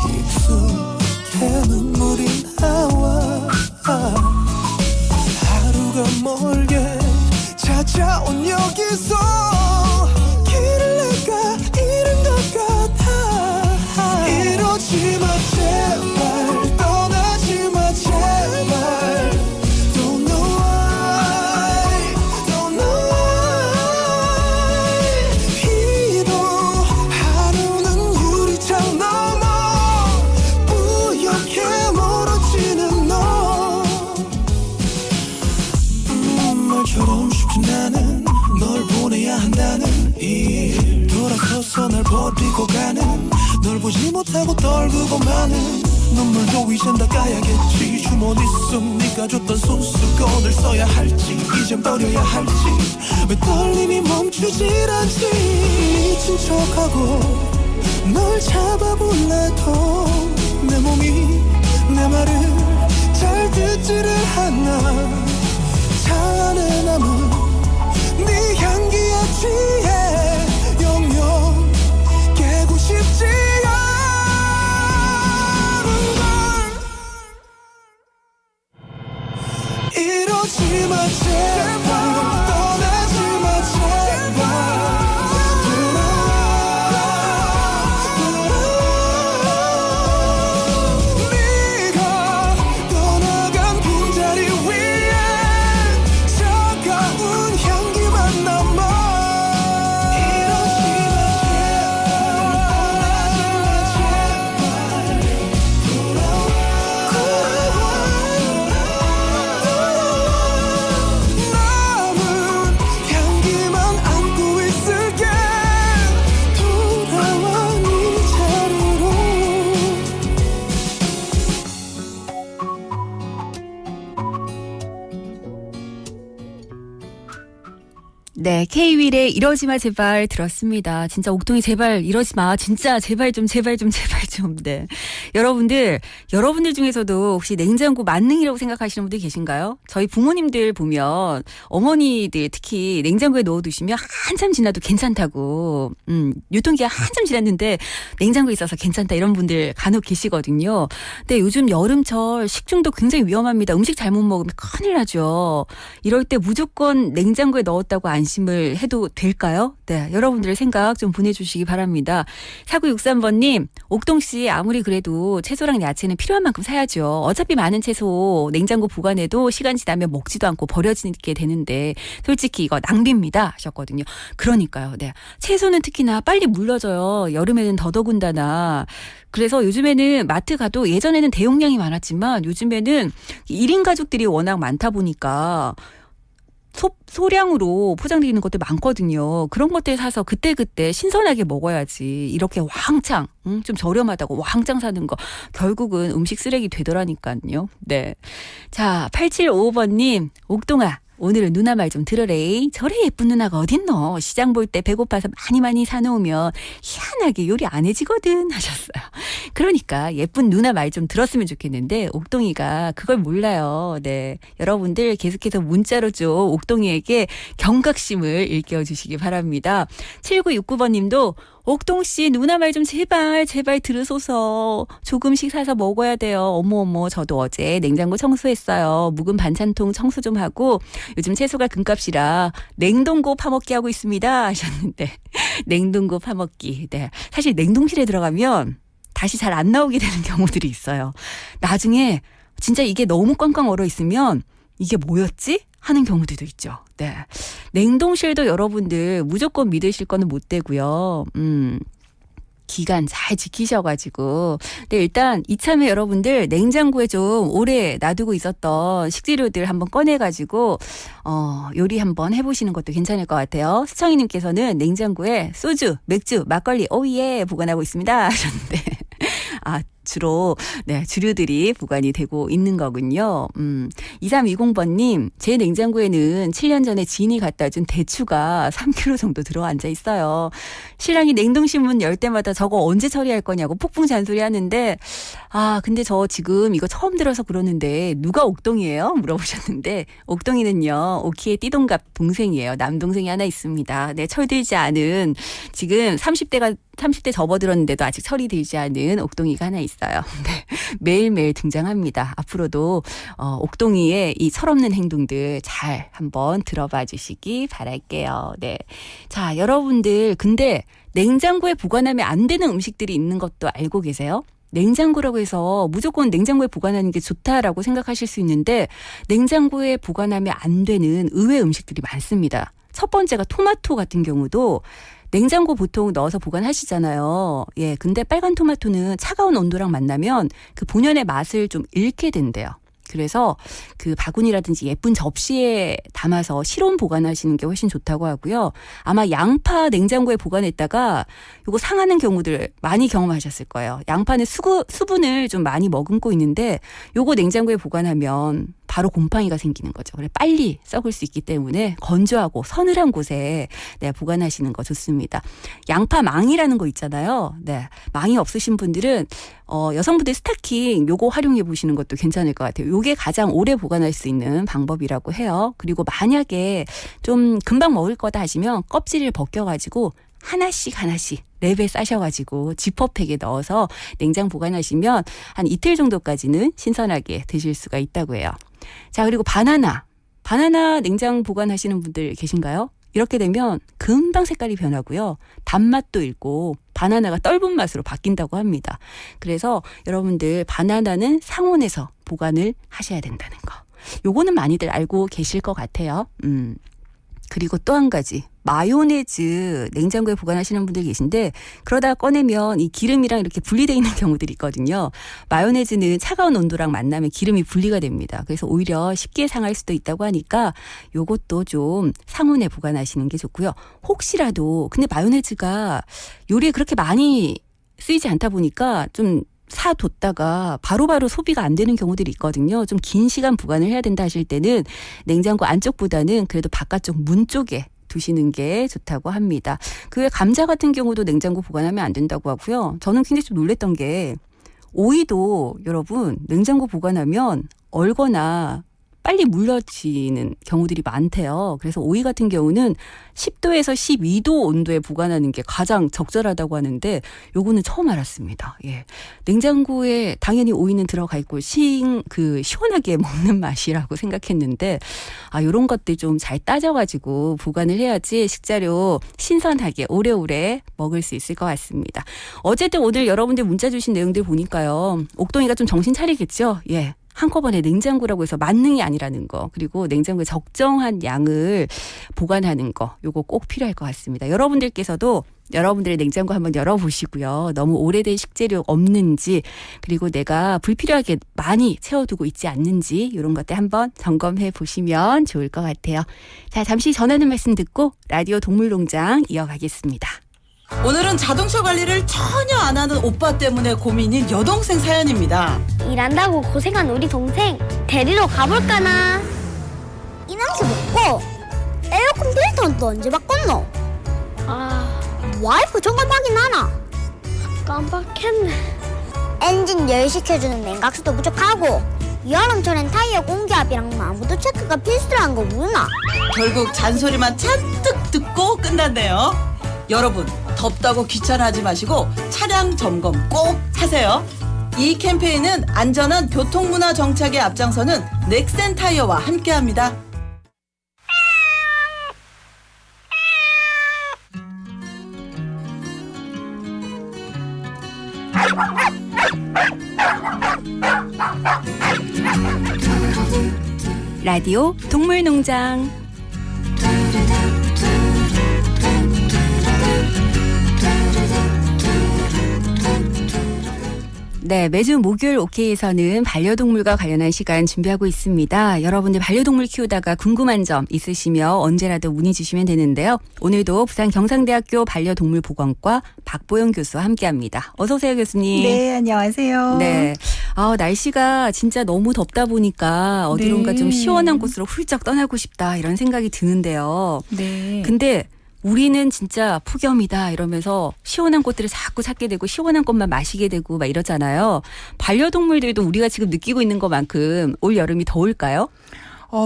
익숙해 눈물이 나와 하루가 멀게 찾아온 여기서 길을 내가 잃은 것 같아 이러지 마 제발 떠나지 마 제발 Don't know why Don't know why 비도 하루는 유리창 넘어 뿌옇게 멀어지는 너 말처럼 쉽지 나는 널 보내야 한다는 일 돌아서서 날 버리고 가는 널 보지 못하고 떨구고 마는 눈물도 이젠 닦아야겠지 주머니 속 네가 줬던 손수건을 써야 할지 이젠 버려야 할지 왜 떨림이 멈추질 않지 미친 척하고 널 잡아볼래도 내 몸이 내 말을 잘 듣지를 않아 차 안에 남은 네 향기에 취해 영영 깨고 싶지 않은 걸 이러지 마 제발 떠나지 마 제발 네가 떠나간 빈자리 위에 차가운 향기만 남아 이러지 마 제발 남은 향기만 안고 있을게 돌아와 네 자리로 네, K-윌의 이러지 마 제발 들었습니다. 진짜 옥동이 제발 이러지 마. 진짜 제발 좀. 네. 여러분들 중에서도 혹시 냉장고 만능이라고 생각하시는 분들 계신가요? 저희 부모님들 보면 어머니들 특히 냉장고에 넣어두시면 한참 지나도 괜찮다고. 유통기한 한참 지났는데 냉장고에 있어서 괜찮다 이런 분들 간혹 계시거든요. 근데 요즘 여름철 식중독 굉장히 위험합니다. 음식 잘못 먹으면 큰일 나죠. 이럴 때 무조건 냉장고에 넣었다고 안심 안심을 해도 될까요? 네, 여러분들의 생각 좀 보내주시기 바랍니다. 4963번님, 옥동씨 아무리 그래도 채소랑 야채는 필요한 만큼 사야죠. 어차피 많은 채소 냉장고 보관해도 시간 지나면 먹지도 않고 버려지게 되는데 솔직히 이거 낭비입니다 하셨거든요. 그러니까요. 네, 채소는 특히나 빨리 물러져요. 여름에는 더더군다나. 그래서 요즘에는 마트 가도 예전에는 대용량이 많았지만 요즘에는 1인 가족들이 워낙 많다 보니까 소량으로 포장되어 있는 것도 많거든요. 그런 것들 사서 그때그때 신선하게 먹어야지. 이렇게 왕창 좀 저렴하다고 왕창 사는 거 결국은 음식 쓰레기 되더라니까요. 네. 자, 8755번님 옥동아. 오늘은 누나 말 좀 들으래. 저래 예쁜 누나가 어딨노. 시장 볼 때 배고파서 많이 사놓으면 희한하게 요리 안 해지거든 하셨어요. 그러니까 예쁜 누나 말 좀 들었으면 좋겠는데 옥동이가 그걸 몰라요. 네, 여러분들 계속해서 문자로 좀 옥동이에게 경각심을 일깨워주시기 바랍니다. 7969번님도 옥동씨 누나 말 좀 제발 들으소서. 조금씩 사서 먹어야 돼요. 어머 저도 어제 냉장고 청소했어요. 묵은 반찬통 청소 좀 하고 요즘 채소가 금값이라 냉동고 파먹기 하고 있습니다 하셨는데 냉동고 파먹기. 네, 사실 냉동실에 들어가면 다시 잘 안 나오게 되는 경우들이 있어요. 나중에 진짜 이게 너무 꽝꽝 얼어 있으면 이게 뭐였지? 하는 경우들도 있죠. 네. 냉동실도 여러분들 무조건 믿으실 거는 못 되고요. 기간 잘 지키셔가지고. 네, 일단 이참에 여러분들 냉장고에 좀 오래 놔두고 있었던 식재료들 한번 꺼내가지고 요리 한번 해보시는 것도 괜찮을 것 같아요. 수청이님께서는 냉장고에 소주, 맥주, 막걸리 오예 보관하고 있습니다 하셨는데 주로 네, 주류들이 보관이 되고 있는 거군요. 2320번님 제 냉장고에는 7년 전에 지인이 갖다 준 대추가 3kg 정도 들어앉아 있어요. 신랑이 냉동실 문 열 때마다 저거 언제 처리할 거냐고 폭풍 잔소리 하는데 근데 저 지금 이거 처음 들어서 그러는데 누가 옥동이에요? 물어보셨는데 옥동이는요 오키의 띠동갑 동생이에요. 남동생이 하나 있습니다. 네, 철들지 않은 지금 30대 접어들었는데도 아직 철이 들지 않은 옥동이가 하나 있어요. 네, 매일매일 등장합니다. 앞으로도 옥동이의 이 철없는 행동들 잘 한번 들어봐 주시기 바랄게요. 네, 자 여러분들 근데 냉장고에 보관하면 안 되는 음식들이 있는 것도 알고 계세요? 냉장고라고 해서 무조건 냉장고에 보관하는 게 좋다라고 생각하실 수 있는데 냉장고에 보관하면 안 되는 의외 음식들이 많습니다. 첫 번째가 토마토 같은 경우도 냉장고 보통 넣어서 보관하시잖아요. 예, 근데 빨간 토마토는 차가운 온도랑 만나면 그 본연의 맛을 좀 잃게 된대요. 그래서 그 바구니라든지 예쁜 접시에 담아서 실온 보관하시는 게 훨씬 좋다고 하고요. 아마 양파 냉장고에 보관했다가 요거 상하는 경우들 많이 경험하셨을 거예요. 양파는 수분을 좀 많이 머금고 있는데 요거 냉장고에 보관하면 바로 곰팡이가 생기는 거죠. 그래 빨리 썩을 수 있기 때문에 건조하고 서늘한 곳에 네, 보관하시는 거 좋습니다. 양파 망이라는 거 있잖아요. 네, 망이 없으신 분들은 여성분들 스타킹 요거 활용해 보시는 것도 괜찮을 것 같아요. 요게 가장 오래 보관할 수 있는 방법이라고 해요. 그리고 만약에 좀 금방 먹을 거다 하시면 껍질을 벗겨가지고 하나씩 랩에 싸셔가지고 지퍼팩에 넣어서 냉장 보관하시면 한 이틀 정도까지는 신선하게 드실 수가 있다고 해요. 자, 그리고 바나나 냉장 보관하시는 분들 계신가요? 이렇게 되면 금방 색깔이 변하고요. 단맛도 잃고 바나나가 떫은 맛으로 바뀐다고 합니다. 그래서 여러분들 바나나는 상온에서 보관을 하셔야 된다는 거. 요거는 많이들 알고 계실 것 같아요. 그리고 또 한 가지 마요네즈 냉장고에 보관하시는 분들 계신데 그러다가 꺼내면 이 기름이랑 이렇게 분리되어 있는 경우들이 있거든요. 마요네즈는 차가운 온도랑 만나면 기름이 분리가 됩니다. 그래서 오히려 쉽게 상할 수도 있다고 하니까 요것도 좀 상온에 보관하시는 게 좋고요. 혹시라도 근데 마요네즈가 요리에 그렇게 많이 쓰이지 않다 보니까 좀 사뒀다가 바로바로 소비가 안 되는 경우들이 있거든요. 좀 긴 시간 보관을 해야 된다 하실 때는 냉장고 안쪽보다는 그래도 바깥쪽 문 쪽에 두시는 게 좋다고 합니다. 그 외에 감자 같은 경우도 냉장고 보관하면 안 된다고 하고요. 저는 굉장히 좀 놀랬던 게 오이도 여러분 냉장고 보관하면 얼거나 빨리 물러지는 경우들이 많대요. 그래서 오이 같은 경우는 10도에서 12도 온도에 보관하는 게 가장 적절하다고 하는데 요거는 처음 알았습니다. 예. 냉장고에 당연히 오이는 들어가 있고 시원하게 먹는 맛이라고 생각했는데 요런 것들 좀 잘 따져가지고 보관을 해야지 식자료 신선하게 오래오래 먹을 수 있을 것 같습니다. 어쨌든 오늘 여러분들 문자 주신 내용들 보니까요. 옥동이가 좀 정신 차리겠죠? 예. 한꺼번에 냉장고라고 해서 만능이 아니라는 거, 그리고 냉장고에 적정한 양을 보관하는 거, 요거 꼭 필요할 것 같습니다. 여러분들께서도 여러분들의 냉장고 한번 열어보시고요. 너무 오래된 식재료 없는지, 그리고 내가 불필요하게 많이 채워두고 있지 않는지 이런 것들 한번 점검해 보시면 좋을 것 같아요. 자, 잠시 전하는 말씀 듣고 라디오 동물농장 이어가겠습니다. 오늘은 자동차 관리를 전혀 안 하는 오빠 때문에 고민인 여동생 사연입니다. 일한다고 고생한 우리 동생 데리러 가볼까나? 이 냄새 먹고 에어컨 필터는 또 언제 바꿨노? 와이프 점검하긴 하나? 깜빡했네. 엔진 열 식혀주는 냉각수도 부족하고 여름철엔 타이어 공기압이랑 마모도 체크가 필수라는 거 모르나? 결국 잔소리만 잔뜩 듣고 끝났네요. 여러분, 덥다고 귀찮아하지 마시고 차량 점검 꼭 하세요. 이 캠페인은 안전한 교통문화 정착에 앞장서는 넥센 타이어와 함께합니다. 라디오 동물농장. 네, 매주 목요일 OK에서는 반려동물과 관련한 시간 준비하고 있습니다. 여러분들 반려동물 키우다가 궁금한 점 있으시면 언제라도 문의 주시면 되는데요. 오늘도 부산 경상대학교 반려동물보건과 박보영 교수와 함께합니다. 어서 오세요, 교수님. 네, 안녕하세요. 네, 날씨가 진짜 너무 덥다 보니까 어디론가 좀 시원한 곳으로 훌쩍 떠나고 싶다 이런 생각이 드는데요. 네. 근데 우리는 진짜 폭염이다 이러면서 시원한 곳들을 자꾸 찾게 되고 시원한 것만 마시게 되고 막 이러잖아요. 반려동물들도 우리가 지금 느끼고 있는 것만큼 올 여름이 더울까요?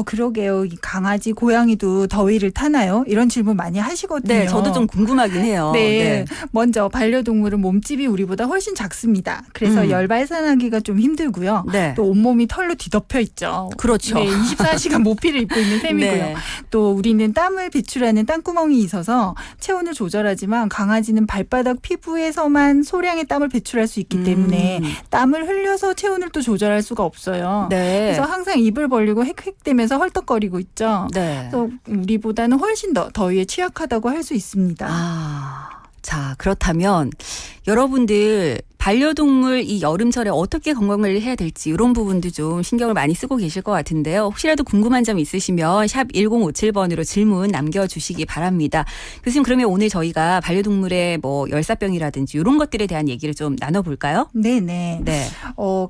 그러게요. 이 강아지, 고양이도 더위를 타나요? 이런 질문 많이 하시거든요. 네, 저도 좀 궁금하긴 해요. 네. 먼저 반려동물은 몸집이 우리보다 훨씬 작습니다. 그래서 열 발산하기가 좀 힘들고요. 네. 또 온몸이 털로 뒤덮여 있죠. 그렇죠. 네, 24시간 모피를 입고 있는 셈이고요. 네. 또 우리는 땀을 배출하는 땀구멍이 있어서 체온을 조절하지만 강아지는 발바닥 피부에서만 소량의 땀을 배출할 수 있기 때문에 땀을 흘려서 체온을 또 조절할 수가 없어요. 네. 그래서 항상 입을 벌리고 헥헥대면서 헐떡거리고 있죠. 네. 그래서 우리보다는 훨씬 더 더위에 취약하다고 할 수 있습니다. 자, 그렇다면 여러분들 반려동물 이 여름철에 어떻게 건강관리를 해야 될지 이런 부분도 좀 신경을 많이 쓰고 계실 것 같은데요. 혹시라도 궁금한 점 있으시면 샵 1057번으로 질문 남겨주시기 바랍니다. 교수님, 그러면 오늘 저희가 반려동물의 뭐 열사병이라든지 이런 것들에 대한 얘기를 좀 나눠볼까요? 네네. 네.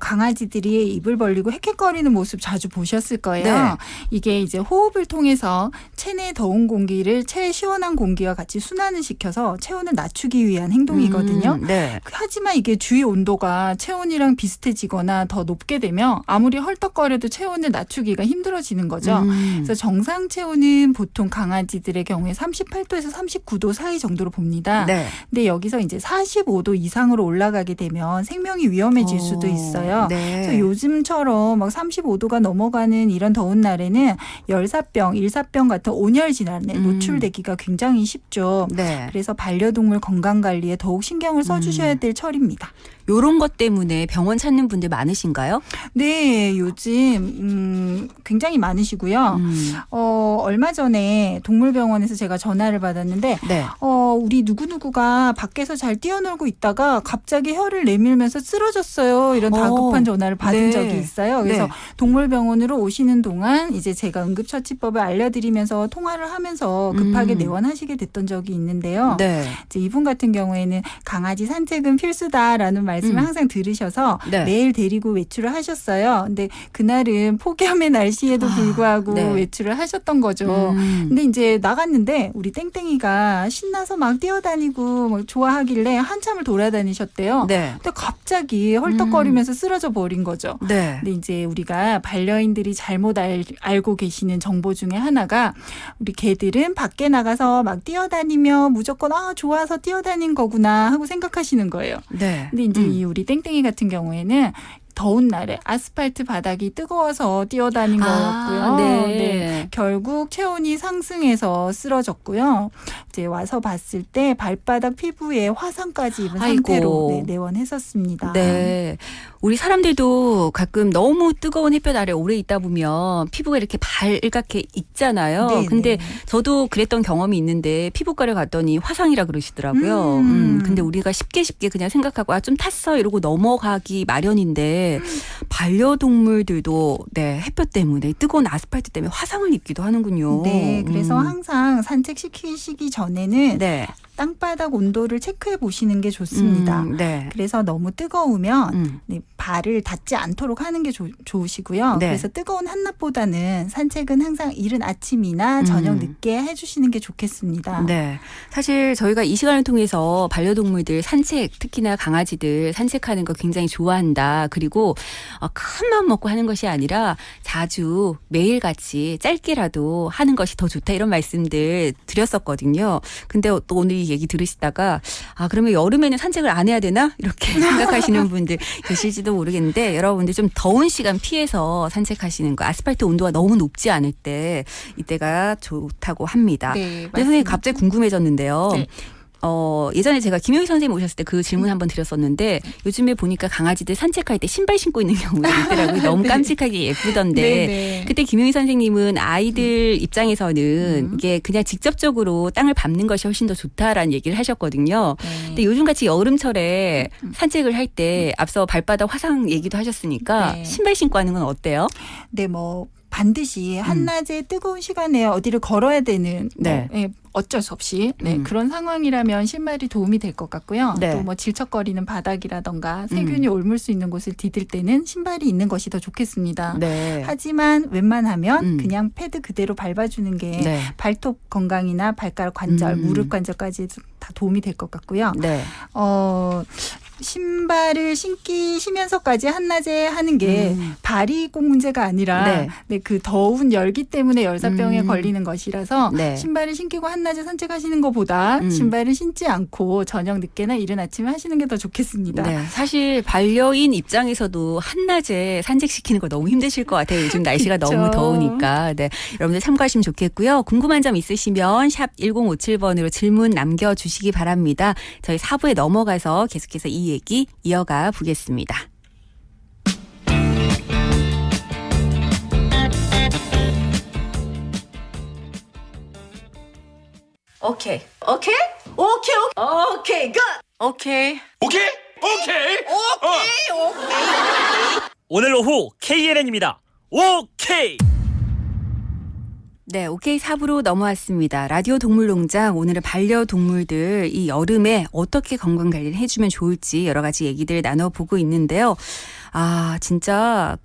강아지들이 입을 벌리고 헥헥거리는 모습 자주 보셨을 거예요. 네. 이게 이제 호흡을 통해서 체내 더운 공기를 체의 시원한 공기와 같이 순환을 시켜서 체온을 낮추기 위한 행동이거든요. 네. 하지만 이게 주위 온도가 체온이랑 비슷해지거나 더 높게 되면 아무리 헐떡거려도 체온을 낮추기가 힘들어지는 거죠. 그래서 정상 체온은 보통 강아지들의 경우에 38도에서 39도 사이 정도로 봅니다. 네. 근데 여기서 이제 45도 이상으로 올라가게 되면 생명이 위험해질 수도 있어요. 네. 그래서 요즘처럼 막 35도가 넘어가는 이런 더운 날에는 열사병, 일사병 같은 온열 질환에 노출되기가 굉장히 쉽죠. 네. 그래서 반려동물 건강 관리에 더욱 신경을 써주셔야 될 철입니다. 요런 것 때문에 병원 찾는 분들 많으신가요? 네, 요즘 굉장히 많으시고요. 얼마 전에 동물병원에서 제가 전화를 받았는데 네. 우리 누구누구가 밖에서 잘 뛰어놀고 있다가 갑자기 혀를 내밀면서 쓰러졌어요. 이런 다급한 전화를 받은 네. 적이 있어요. 그래서 네. 동물병원으로 오시는 동안 이제 제가 응급처치법을 알려드리면서 통화를 하면서 급하게 내원하시게 됐던 적이 있는데요. 네. 이제 이분 같은 경우에는 강아지 산책은 필수다라고 좋다라는 말씀을 항상 들으셔서 네. 매일 데리고 외출을 하셨어요. 근데 그날은 폭염의 날씨에도 불구하고 네. 외출을 하셨던 거죠. 근데 이제 나갔는데 우리 땡땡이가 신나서 막 뛰어다니고 막 좋아하길래 한참을 돌아다니셨대요. 네. 근데 갑자기 헐떡거리면서 쓰러져 버린 거죠. 네. 근데 이제 우리가 반려인들이 잘못 알고 계시는 정보 중에 하나가 우리 개들은 밖에 나가서 막 뛰어다니며 무조건 좋아서 뛰어다닌 거구나 하고 생각하시는 거예요. 네. 근데 이제 이 우리 땡땡이 같은 경우에는 더운 날에 아스팔트 바닥이 뜨거워서 뛰어다닌 거였고요. 네. 결국 체온이 상승해서 쓰러졌고요. 이제 와서 봤을 때 발바닥 피부에 화상까지 입은 아이고. 상태로 내원했었습니다. 네. 우리 사람들도 가끔 너무 뜨거운 햇볕 아래 오래 있다 보면 피부가 이렇게 발갛게 익잖아요. 네, 근데 네. 저도 그랬던 경험이 있는데 피부과를 갔더니 화상이라 그러시더라고요. 근데 우리가 쉽게 그냥 생각하고 좀 탔어 이러고 넘어가기 마련인데 반려동물들도 네, 햇볕 때문에 뜨거운 아스팔트 때문에 화상을 입기도 하는군요. 네, 그래서 항상 산책시키시기 전에는 네. 땅바닥 온도를 체크해 보시는 게 좋습니다. 네. 그래서 너무 뜨거우면 네, 발을 닿지 않도록 하는 게 좋으시고요. 네. 그래서 뜨거운 한낮보다는 산책은 항상 이른 아침이나 저녁 늦게 해주시는 게 좋겠습니다. 네. 사실 저희가 이 시간을 통해서 반려동물들 산책, 특히나 강아지들 산책하는 거 굉장히 좋아한다. 그리고 큰 마음 먹고 하는 것이 아니라 자주 매일같이 짧게라도 하는 것이 더 좋다. 이런 말씀들 드렸었거든요. 근데 또 오늘 이 얘기 들으시다가 그러면 여름에는 산책을 안 해야 되나? 이렇게 생각하시는 분들 계실지도 모르겠는데 여러분들 좀 더운 시간 피해서 산책하시는 거 아스팔트 온도가 너무 높지 않을 때 이때가 좋다고 합니다. 네, 근데 선생님 갑자기 궁금해졌는데요. 네. 예전에 제가 김효희 선생님 오셨을 때 그 질문 한번 드렸었는데 요즘에 보니까 강아지들 산책할 때 신발 신고 있는 경우가 있더라고요. 너무 깜찍하게 예쁘던데 네. 그때 김효희 선생님은 아이들 입장에서는 이게 그냥 직접적으로 땅을 밟는 것이 훨씬 더 좋다라는 얘기를 하셨거든요. 근데 요즘같이 여름철에 산책을 할 때 앞서 발바닥 화상 얘기도 하셨으니까 네. 신발 신고 하는 건 어때요? 네, 반드시 한낮에 뜨거운 시간에 어디를 걸어야 되는 네. 어쩔 수 없이 그런 상황이라면 신발이 도움이 될 것 같고요. 네. 또 질척거리는 바닥이라던가 세균이 옮을 수 있는 곳을 디딜 때는 신발이 있는 것이 더 좋겠습니다. 네. 하지만 웬만하면 그냥 패드 그대로 밟아주는 게 네. 발톱 건강이나 발가락 관절, 무릎 관절까지 다 도움이 될 것 같고요. 네. 신발을 신기시면서까지 한낮에 하는 게 발이 꼭 문제가 아니라 그 더운 열기 때문에 열사병에 걸리는 것이라서 네. 신발을 신기고 한낮에 산책하시는 것보다 신발을 신지 않고 저녁 늦게나 이른 아침에 하시는 게 더 좋겠습니다. 네, 사실 반려인 입장에서도 한낮에 산책시키는 거 너무 힘드실 것 같아요. 요즘 날씨가 그쵸. 너무 더우니까. 네, 여러분들 참고하시면 좋겠고요. 궁금한 점 있으시면 샵 1057번으로 질문 남겨주시기 바랍니다. 저희 4부에 넘어가서 계속해서 이 얘기 이어가 보겠습니다. 오케이. 오케이? 오케이, 오케이. 오케이, 굿! 오케이. 오케이? 오케이? 오늘 오후 KLN입니다. 오케이! 네, 오케이 4부로 넘어왔습니다. 라디오 동물농장 오늘은 반려동물들 이 여름에 어떻게 건강관리를 해주면 좋을지 여러 가지 얘기들 나눠보고 있는데요. 진짜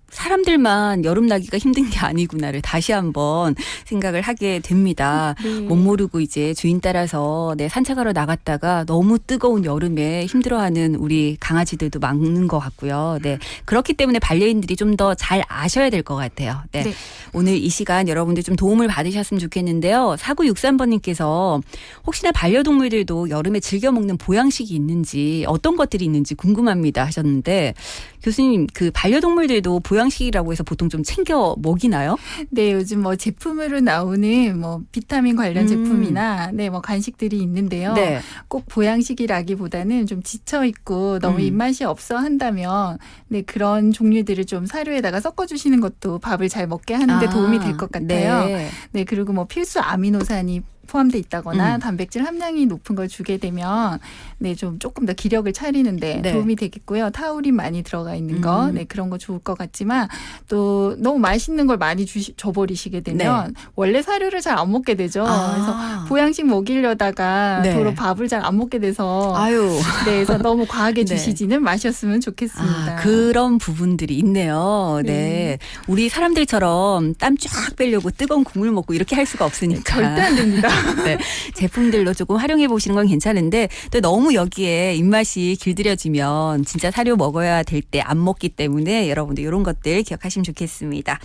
사람들만 여름 나기가 힘든 게 아니구나를 다시 한번 생각을 하게 됩니다. 못 모르고 이제 주인 따라서 산책하러 나갔다가 너무 뜨거운 여름에 힘들어하는 우리 강아지들도 많은 것 같고요. 네, 그렇기 때문에 반려인들이 좀 더 잘 아셔야 될 것 같아요. 네. 네. 오늘 이 시간 여러분들 좀 도움을 받으셨으면 좋겠는데요. 4963번님께서 혹시나 반려동물들도 여름에 즐겨 먹는 보양식이 있는지 어떤 것들이 있는지 궁금합니다 하셨는데 교수님 반려동물들도 보양식이라고 해서 보통 좀 챙겨 먹이나요? 네, 요즘 제품으로 나오는 비타민 관련 제품이나 간식들이 있는데요. 네. 꼭 보양식이라기보다는 좀 지쳐 있고 너무 입맛이 없어 한다면 그런 종류들을 좀 사료에다가 섞어주시는 것도 밥을 잘 먹게 하는데 도움이 될 것 같아요. 네. 네, 그리고 필수 아미노산이 포함돼 있다거나 단백질 함량이 높은 걸 주게 되면 네, 좀 조금 더 기력을 차리는데 네. 도움이 되겠고요. 타우린 많이 들어가 있는 거, 네, 그런 거 좋을 것 같지만 또 너무 맛있는 걸 많이 줘버리시게 되면 원래 사료를 잘 안 먹게 되죠. 그래서 보양식 먹이려다가 네. 도로 밥을 잘 안 먹게 돼서 아유. 네, 그래서 너무 과하게 네. 주시지는 마셨으면 좋겠습니다. 그런 부분들이 있네요. 네. 우리 사람들처럼 땀 쫙 빼려고 뜨거운 국물 먹고 이렇게 할 수가 없으니까. 절대 안 됩니다. 네. 제품들로 조금 활용해 보시는 건 괜찮은데 또 너무 여기에 입맛이 길들여지면 진짜 사료 먹어야 될 때 안 먹기 때문에 여러분들 이런 것들 기억하시면 좋겠습니다.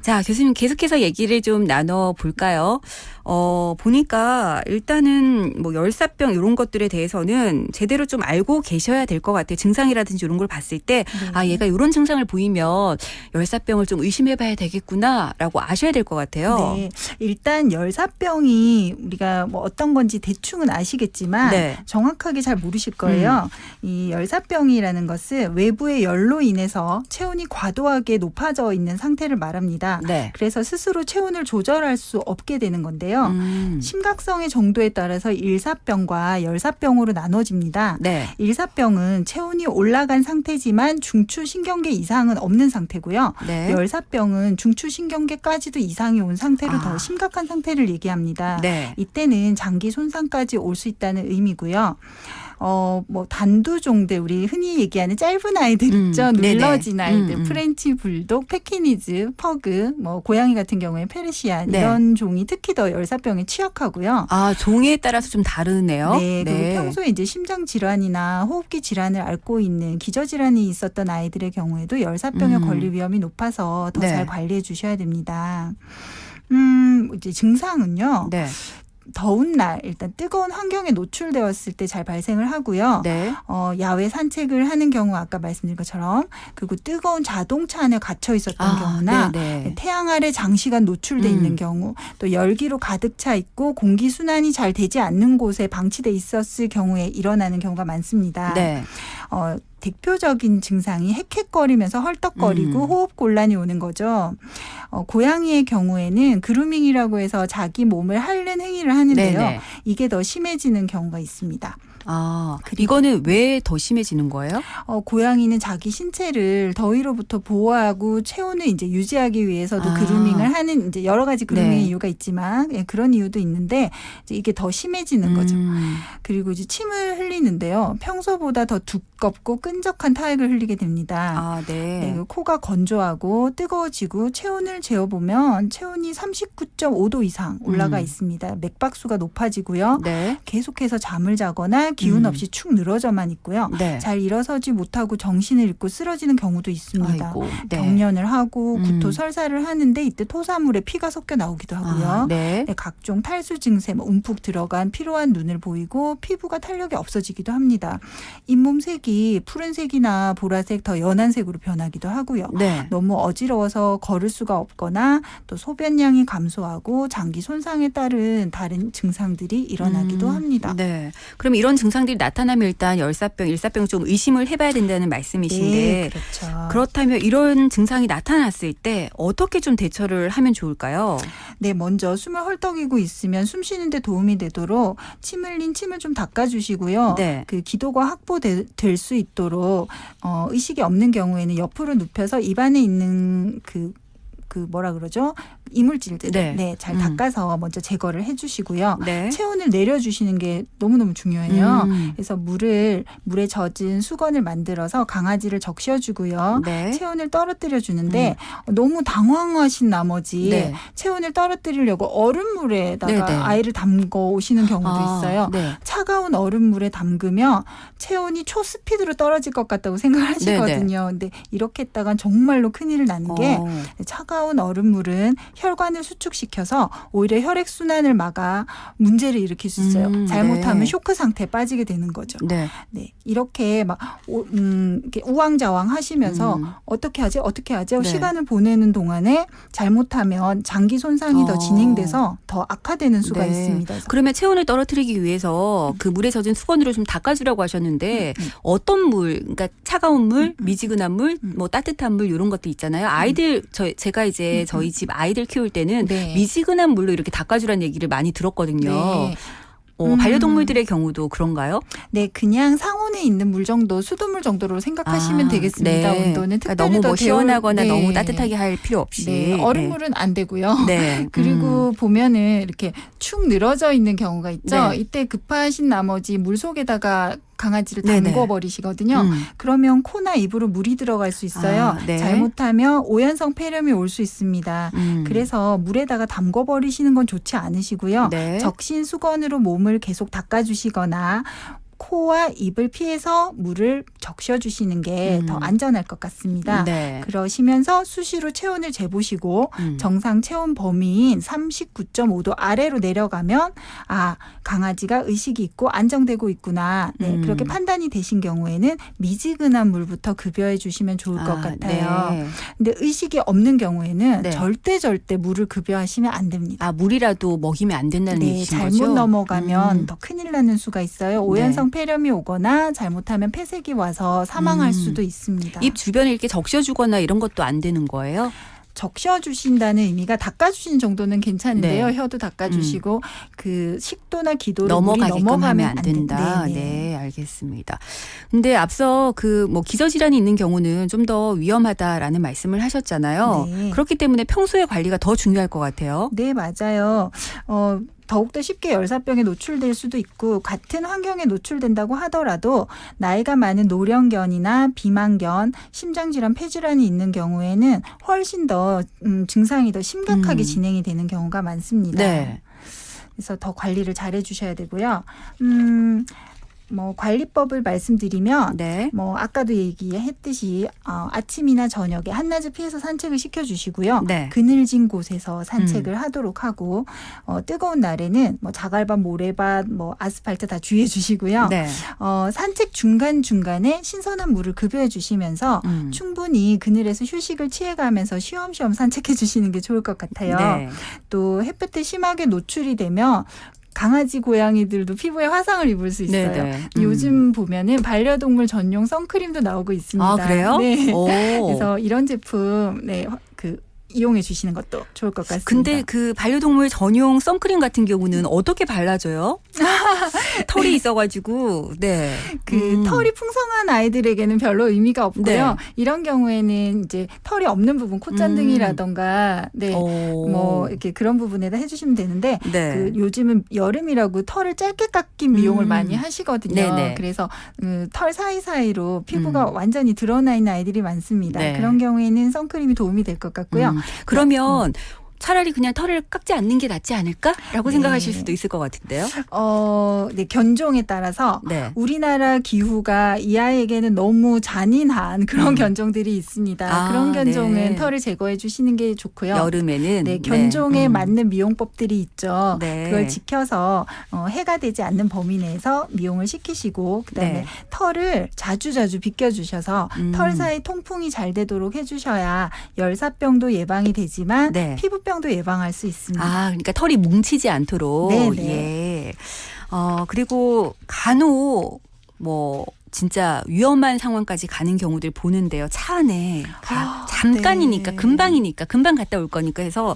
자, 교수님 계속해서 얘기를 좀 나눠볼까요? 보니까 일단은 뭐 열사병 이런 것들에 대해서는 제대로 좀 알고 계셔야 될 것 같아요. 증상이라든지 이런 걸 봤을 때 아, 얘가 이런 증상을 보이면 열사병을 좀 의심해봐야 되겠구나라고 아셔야 될 것 같아요. 네, 일단 열사병이 우리가 뭐 어떤 건지 대충은 아시겠지만 네. 정확하게 잘 모르실 거예요. 이 열사병이라는 것은 외부의 열로 인해서 체온이 과도하게 높아져 있는 상태를 말합니다. 네. 그래서 스스로 체온을 조절할 수 없게 되는 건데요. 심각성의 정도에 따라서 일사병과 열사병으로 나눠집니다. 네. 일사병은 체온이 올라간 상태지만 중추신경계 이상은 없는 상태고요. 네. 열사병은 중추신경계까지도 이상이 온 상태로 더 심각한 상태를 얘기합니다. 네. 이때는 장기 손상까지 올 수 있다는 의미고요. 뭐 단두종들 우리 흔히 얘기하는 짧은 아이들 있죠. 네네. 눌러진 아이들, 프렌치 불독, 페키니즈, 퍼그, 뭐 고양이 같은 경우에 페르시안 네. 이런 종이 특히 더 열사병에 취약하고요. 아, 종에 따라서 좀 다르네요. 네, 그리고 평소에 이제 심장 질환이나 호흡기 질환을 앓고 있는 기저 질환이 있었던 아이들의 경우에도 열사병에 걸릴 위험이 높아서 더 네. 잘 관리해 주셔야 됩니다. 이제 증상은요. 네. 더운 날 일단 뜨거운 환경에 노출되었을 때 잘 발생을 하고요. 네. 야외 산책을 하는 경우 아까 말씀드린 것처럼 그리고 뜨거운 자동차 안에 갇혀 있었던 경우나 네네. 태양 아래 장시간 노출돼 있는 경우 또 열기로 가득 차 있고 공기 순환이 잘 되지 않는 곳에 방치돼 있었을 경우에 일어나는 경우가 많습니다. 네. 대표적인 증상이 헥헥거리면서 헐떡거리고 호흡 곤란이 오는 거죠. 고양이의 경우에는 그루밍이라고 해서 자기 몸을 핥는 행위를 하는데요. 네네. 이게 더 심해지는 경우가 있습니다. 아, 이거는 왜 더 심해지는 거예요? 고양이는 자기 신체를 더위로부터 보호하고 체온을 이제 유지하기 위해서도 그루밍을 하는 이제 여러 가지 그루밍의 네. 이유가 있지만 그런 이유도 있는데 이제 이게 더 심해지는 거죠. 그리고 이제 침을 흘리는데요. 평소보다 더 두껍고 끈적한 타액을 흘리게 됩니다. 아, 네. 그리고 코가 건조하고 뜨거워지고 체온을 재어보면 체온이 39.5도 이상 올라가 있습니다. 맥박수가 높아지고요. 네. 계속해서 잠을 자거나 기운 없이 축 늘어져만 있고요. 네. 잘 일어서지 못하고 정신을 잃고 쓰러지는 경우도 있습니다. 아이고, 네. 경련을 하고 구토 설사를 하는데 이때 토사물에 피가 섞여 나오기도 하고요. 네. 네, 각종 탈수 증세, 움푹 들어간 피로한 눈을 보이고 피부가 탄력이 없어지기도 합니다. 잇몸 색이 푸른색이나 보라색, 더 연한 색으로 변하기도 하고요. 네. 너무 어지러워서 걸을 수가 없거나 또 소변량이 감소하고 장기 손상에 따른 다른 증상들이 일어나기도 합니다. 네. 그럼 이런 증상들이 나타나면 일단 열사병, 일사병 좀 의심을 해봐야 된다는 말씀이신데 네, 그렇죠. 그렇다면 이런 증상이 나타났을 때 어떻게 좀 대처를 하면 좋을까요? 네, 먼저 숨을 헐떡이고 있으면 숨 쉬는데 도움이 되도록 침 흘린 침을 좀 닦아주시고요. 네. 그 기도가 확보될 수 있도록 의식이 없는 경우에는 옆으로 눕혀서 입안에 있는 그 뭐라 그러죠? 이물질들을 네. 잘 닦아서 먼저 제거를 해주시고요. 네. 체온을 내려주시는 게 너무너무 중요해요. 그래서 물에 젖은 수건을 만들어서 강아지를 적셔주고요. 네. 체온을 떨어뜨려 주는데 너무 당황하신 나머지 네. 체온을 떨어뜨리려고 얼음물에다가 네네. 아이를 담궈 오시는 경우도 아, 있어요. 네. 차가운 얼음물에 담그면 체온이 초스피드로 떨어질 것 같다고 생각하시거든요. 근데 이렇게 했다간 정말로 큰일을 나는 게 차가운 얼음물은 혈관을 수축시켜서 오히려 혈액순환을 막아 문제를 일으킬 수 있어요. 잘못하면 네. 쇼크 상태에 빠지게 되는 거죠. 네. 네, 이렇게 막 이렇게 우왕좌왕 하시면서 어떻게 하지 하고 네. 시간을 보내는 동안에 잘못하면 장기 손상이 더 진행돼서 더 악화되는 수가 네. 있습니다. 그러면 체온을 떨어뜨리기 위해서 그 물에 젖은 수건으로 좀 닦아주라고 하셨는데 어떤 물, 그러니까 차가운 물, 미지근한 물, 뭐 따뜻한 물 이런 것도 있잖아요. 아이들 제가 이제 저희 집 아이들 키울 때는 네. 미지근한 물로 이렇게 닦아주라는 얘기를 많이 들었거든요. 네. 반려동물들의 경우도 그런가요? 네, 그냥 상온에 있는 물 정도, 수돗물 정도로 생각하시면 되겠습니다. 네. 온도는 그러니까 특별히 너무 더 뭐 시원하거나 네. 너무 따뜻하게 할 필요 없이. 네, 얼음물은 안 되고요. 네. 그리고 보면은 이렇게 축 늘어져 있는 경우가 있죠. 네. 이때 급하신 나머지 물 속에다가 강아지를 네네. 담궈버리시거든요. 그러면 코나 입으로 물이 들어갈 수 있어요. 네. 잘못하면 오연성 폐렴이 올 수 있습니다. 그래서 물에다가 담궈버리시는 건 좋지 않으시고요. 네. 적신 수건으로 몸을 계속 닦아주시거나 코와 입을 피해서 물을 적셔주시는 게 더 안전할 것 같습니다. 네. 그러시면서 수시로 체온을 재보시고 정상 체온 범위인 39.5도 아래로 내려가면 강아지가 의식이 있고 안정되고 있구나. 네, 그렇게 판단이 되신 경우에는 미지근한 물부터 급여해 주시면 좋을 것 같아요. 네. 근데 의식이 없는 경우에는 네. 절대 물을 급여하시면 안 됩니다. 물이라도 먹이면 안 된다는 네, 얘기신 잘못 거죠? 넘어가면 더 큰일 나는 수가 있어요. 오연성 폐렴이 오거나 잘못하면 폐색이 와서 사망할 수도 있습니다. 입 주변에 이렇게 적셔주거나 이런 것도 안 되는 거예요? 적셔주신다는 의미가 닦아주시는 정도는 괜찮은데요. 네. 혀도 닦아주시고 그 식도나 기도를 넘어가게끔 물이 하면 넘어가면 안 된다. 네. 네, 알겠습니다. 근데 앞서 기저질환이 있는 경우는 좀 더 위험하다라는 말씀을 하셨잖아요. 네. 그렇기 때문에 평소에 관리가 더 중요할 것 같아요. 네, 맞아요. 더욱더 쉽게 열사병에 노출될 수도 있고 같은 환경에 노출된다고 하더라도 나이가 많은 노령견이나 비만견, 심장질환, 폐질환이 있는 경우에는 훨씬 더 증상이 더 심각하게 진행이 되는 경우가 많습니다. 네. 그래서 더 관리를 잘해 주셔야 되고요. 관리법을 말씀드리면 네. 아까도 얘기했듯이 아침이나 저녁에 한낮을 피해서 산책을 시켜주시고요. 네. 그늘진 곳에서 산책을 하도록 하고 뜨거운 날에는 자갈밭, 모래밭, 아스팔트 다 주의해 주시고요. 네. 산책 중간중간에 신선한 물을 급여해 주시면서 충분히 그늘에서 휴식을 취해가면서 쉬엄쉬엄 산책해 주시는 게 좋을 것 같아요. 네. 또 햇볕에 심하게 노출이 되면 강아지, 고양이들도 피부에 화상을 입을 수 있어요. 네네. 요즘 보면은 반려동물 전용 선크림도 나오고 있습니다. 그래요? 네. 오. 그래서 이런 제품 이용해 주시는 것도 좋을 것 같습니다. 근데 그 반려동물 전용 선크림 같은 경우는 어떻게 발라줘요? 털이 있어가지고, 네. 털이 풍성한 아이들에게는 별로 의미가 없고요. 네. 이런 경우에는 이제 털이 없는 부분, 콧잔등이라던가, 이렇게 그런 부분에다 해주시면 되는데, 네. 요즘은 여름이라고 털을 짧게 깎인 미용을 많이 하시거든요. 네네. 그래서 털 사이사이로 피부가 완전히 드러나 있는 아이들이 많습니다. 네. 그런 경우에는 선크림이 도움이 될 것 같고요. 그러면 차라리 그냥 털을 깎지 않는 게 낫지 않을까라고 네. 생각하실 수도 있을 것 같은데요. 네, 견종에 따라서 네. 우리나라 기후가 이 아이에게는 너무 잔인한 그런 견종들이 있습니다. 그런 견종은 네. 털을 제거해 주시는 게 좋고요. 여름에는 네, 견종에 맞는 미용법들이 있죠. 네. 그걸 지켜서 해가 되지 않는 범위 내에서 미용을 시키시고 그다음에 네. 털을 자주자주 빗겨주셔서 털 사이 통풍이 잘 되도록 해주셔야 열사병도 예방이 되지만 네. 피부병도 예방할 수 있습니다. 그러니까 털이 뭉치지 않도록. 네네. 예. 그리고 간혹 진짜 위험한 상황까지 가는 경우들 보는데요. 차 안에 잠깐이니까 네. 금방 갔다 올 거니까 해서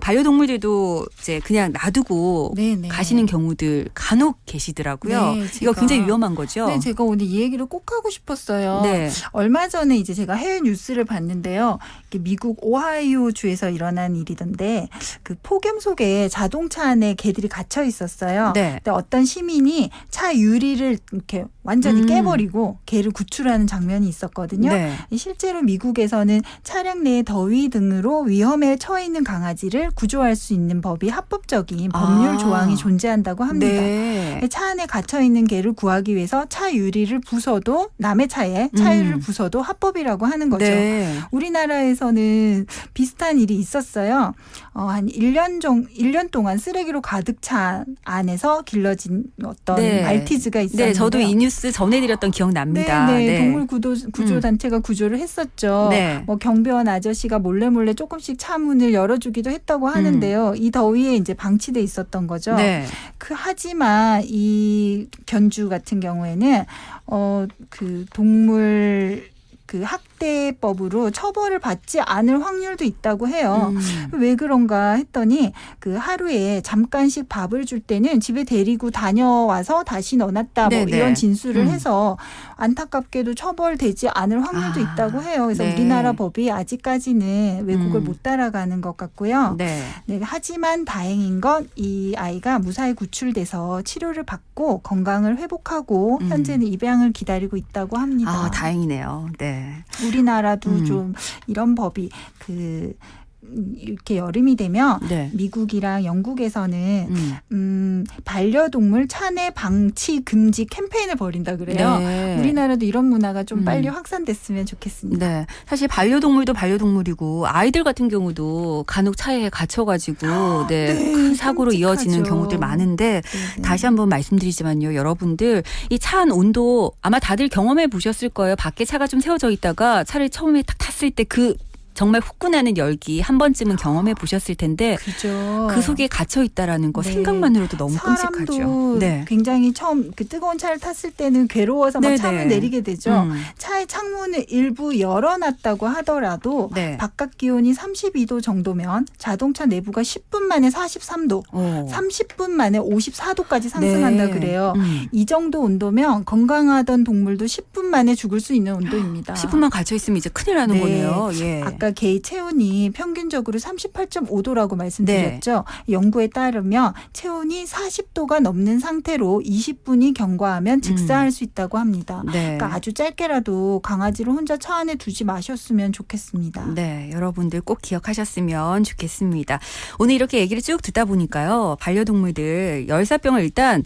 반려동물들도 이제 그냥 놔두고 네네. 가시는 경우들 간혹 계시더라고요. 네, 이거 제가- 굉장히 위험한 거죠. 네, 제가 오늘 이 얘기를 꼭 하고 싶었어요. 네. 얼마 전에 이제 제가 해외 뉴스를 봤는데요. 이게 미국 오하이오 주에서 일어난 일이던데 그 폭염 속에 자동차 안에 개들이 갇혀 있었어요. 네. 근데 어떤 시민이 차 유리를 이렇게 완전히 깨버리고 개를 구출하는 장면이 있었거든요. 네. 실제로 미국에서는 차량 내 더위 등으로 위험에 처해 있는 강아지를 구조할 수 있는 법이 합법적인 법률 조항이 존재한다고 합니다. 네. 차 안에 gat혀 있는 개를 구하기 위해서 차 유리를 부숴도 남의 차에 차 유리를 부숴도 합법이라고 하는 거죠. 네. 우리나라에서는 비슷한 일이 있었어요. 한 1년 동안 쓰레기로 가득 찬 안에서 길러진 어떤 네. 말티즈가 있었는데요. 네, 저도 이 뉴스 전해드렸던 기억 납니다. 네. 동물 구조 단체가 구조를 했었죠. 네. 경비원 아저씨가 몰래 조금씩 차 문을 열어주기도 했다고 하는데요. 이 더위에 이제 방치돼 있었던 거죠. 네. 하지만 이 견주 같은 경우에는 그 동물 그 학대법으로 처벌을 받지 않을 확률도 있다고 해요. 왜 그런가 했더니 그 하루에 잠깐씩 밥을 줄 때는 집에 데리고 다녀와서 다시 넣어놨다 뭐 네네. 이런 진술을 해서 안타깝게도 처벌되지 않을 확률도 있다고 해요. 그래서 네. 우리나라 법이 아직까지는 외국을 못 따라가는 것 같고요. 네. 네, 하지만 다행인 건 이 아이가 무사히 구출돼서 치료를 받고 건강을 회복하고 현재는 입양을 기다리고 있다고 합니다. 아, 다행이네요. 네. 우리나라도 좀 이런 법이 이렇게 여름이 되면 네. 미국이랑 영국에서는 반려동물 차내 방치 금지 캠페인을 벌인다 그래요. 네. 우리나라도 이런 문화가 좀 빨리 확산됐으면 좋겠습니다. 네. 사실 반려동물도 반려동물이고 아이들 같은 경우도 간혹 차에 갇혀가지고 큰 사고로 이어지는 끔찍하죠. 경우들 많은데 네네. 다시 한번 말씀드리지만요. 여러분들 이 차 안 온도 아마 다들 경험해 보셨을 거예요. 밖에 차가 좀 세워져 있다가 차를 처음에 딱 탔을 때 그 정말 후끈하는 열기 한 번쯤은 경험해 보셨을 텐데 그죠. 그 속에 갇혀 있다라는 거 네. 생각만으로도 너무 사람도 끔찍하죠. 네. 굉장히 처음 그 뜨거운 차를 탔을 때는 괴로워서 막 네네. 차를 내리게 되죠. 차의 창문을 일부 열어놨다고 하더라도 네. 바깥 기온이 32도 정도면 자동차 내부가 10분 만에 43도, 30분 만에 54도까지 상승한다 네. 그래요. 이 정도 온도면 건강하던 동물도 10분 만에 죽을 수 있는 온도입니다. 10분만 갇혀 있으면 이제 큰일 나는 네. 거네요. 예. 아까 개의 체온이 평균적으로 38.5도라고 말씀드렸죠. 연구에 따르면 체온이 40도가 넘는 상태로 20분이 경과하면 직사할 수 있다고 합니다. 네. 그러니까 아주 짧게라도 강아지를 혼자 차 안에 두지 마셨으면 좋겠습니다. 네, 여러분들 꼭 기억하셨으면 좋겠습니다. 오늘 이렇게 얘기를 쭉 듣다 보니까요. 반려동물들 열사병을 일단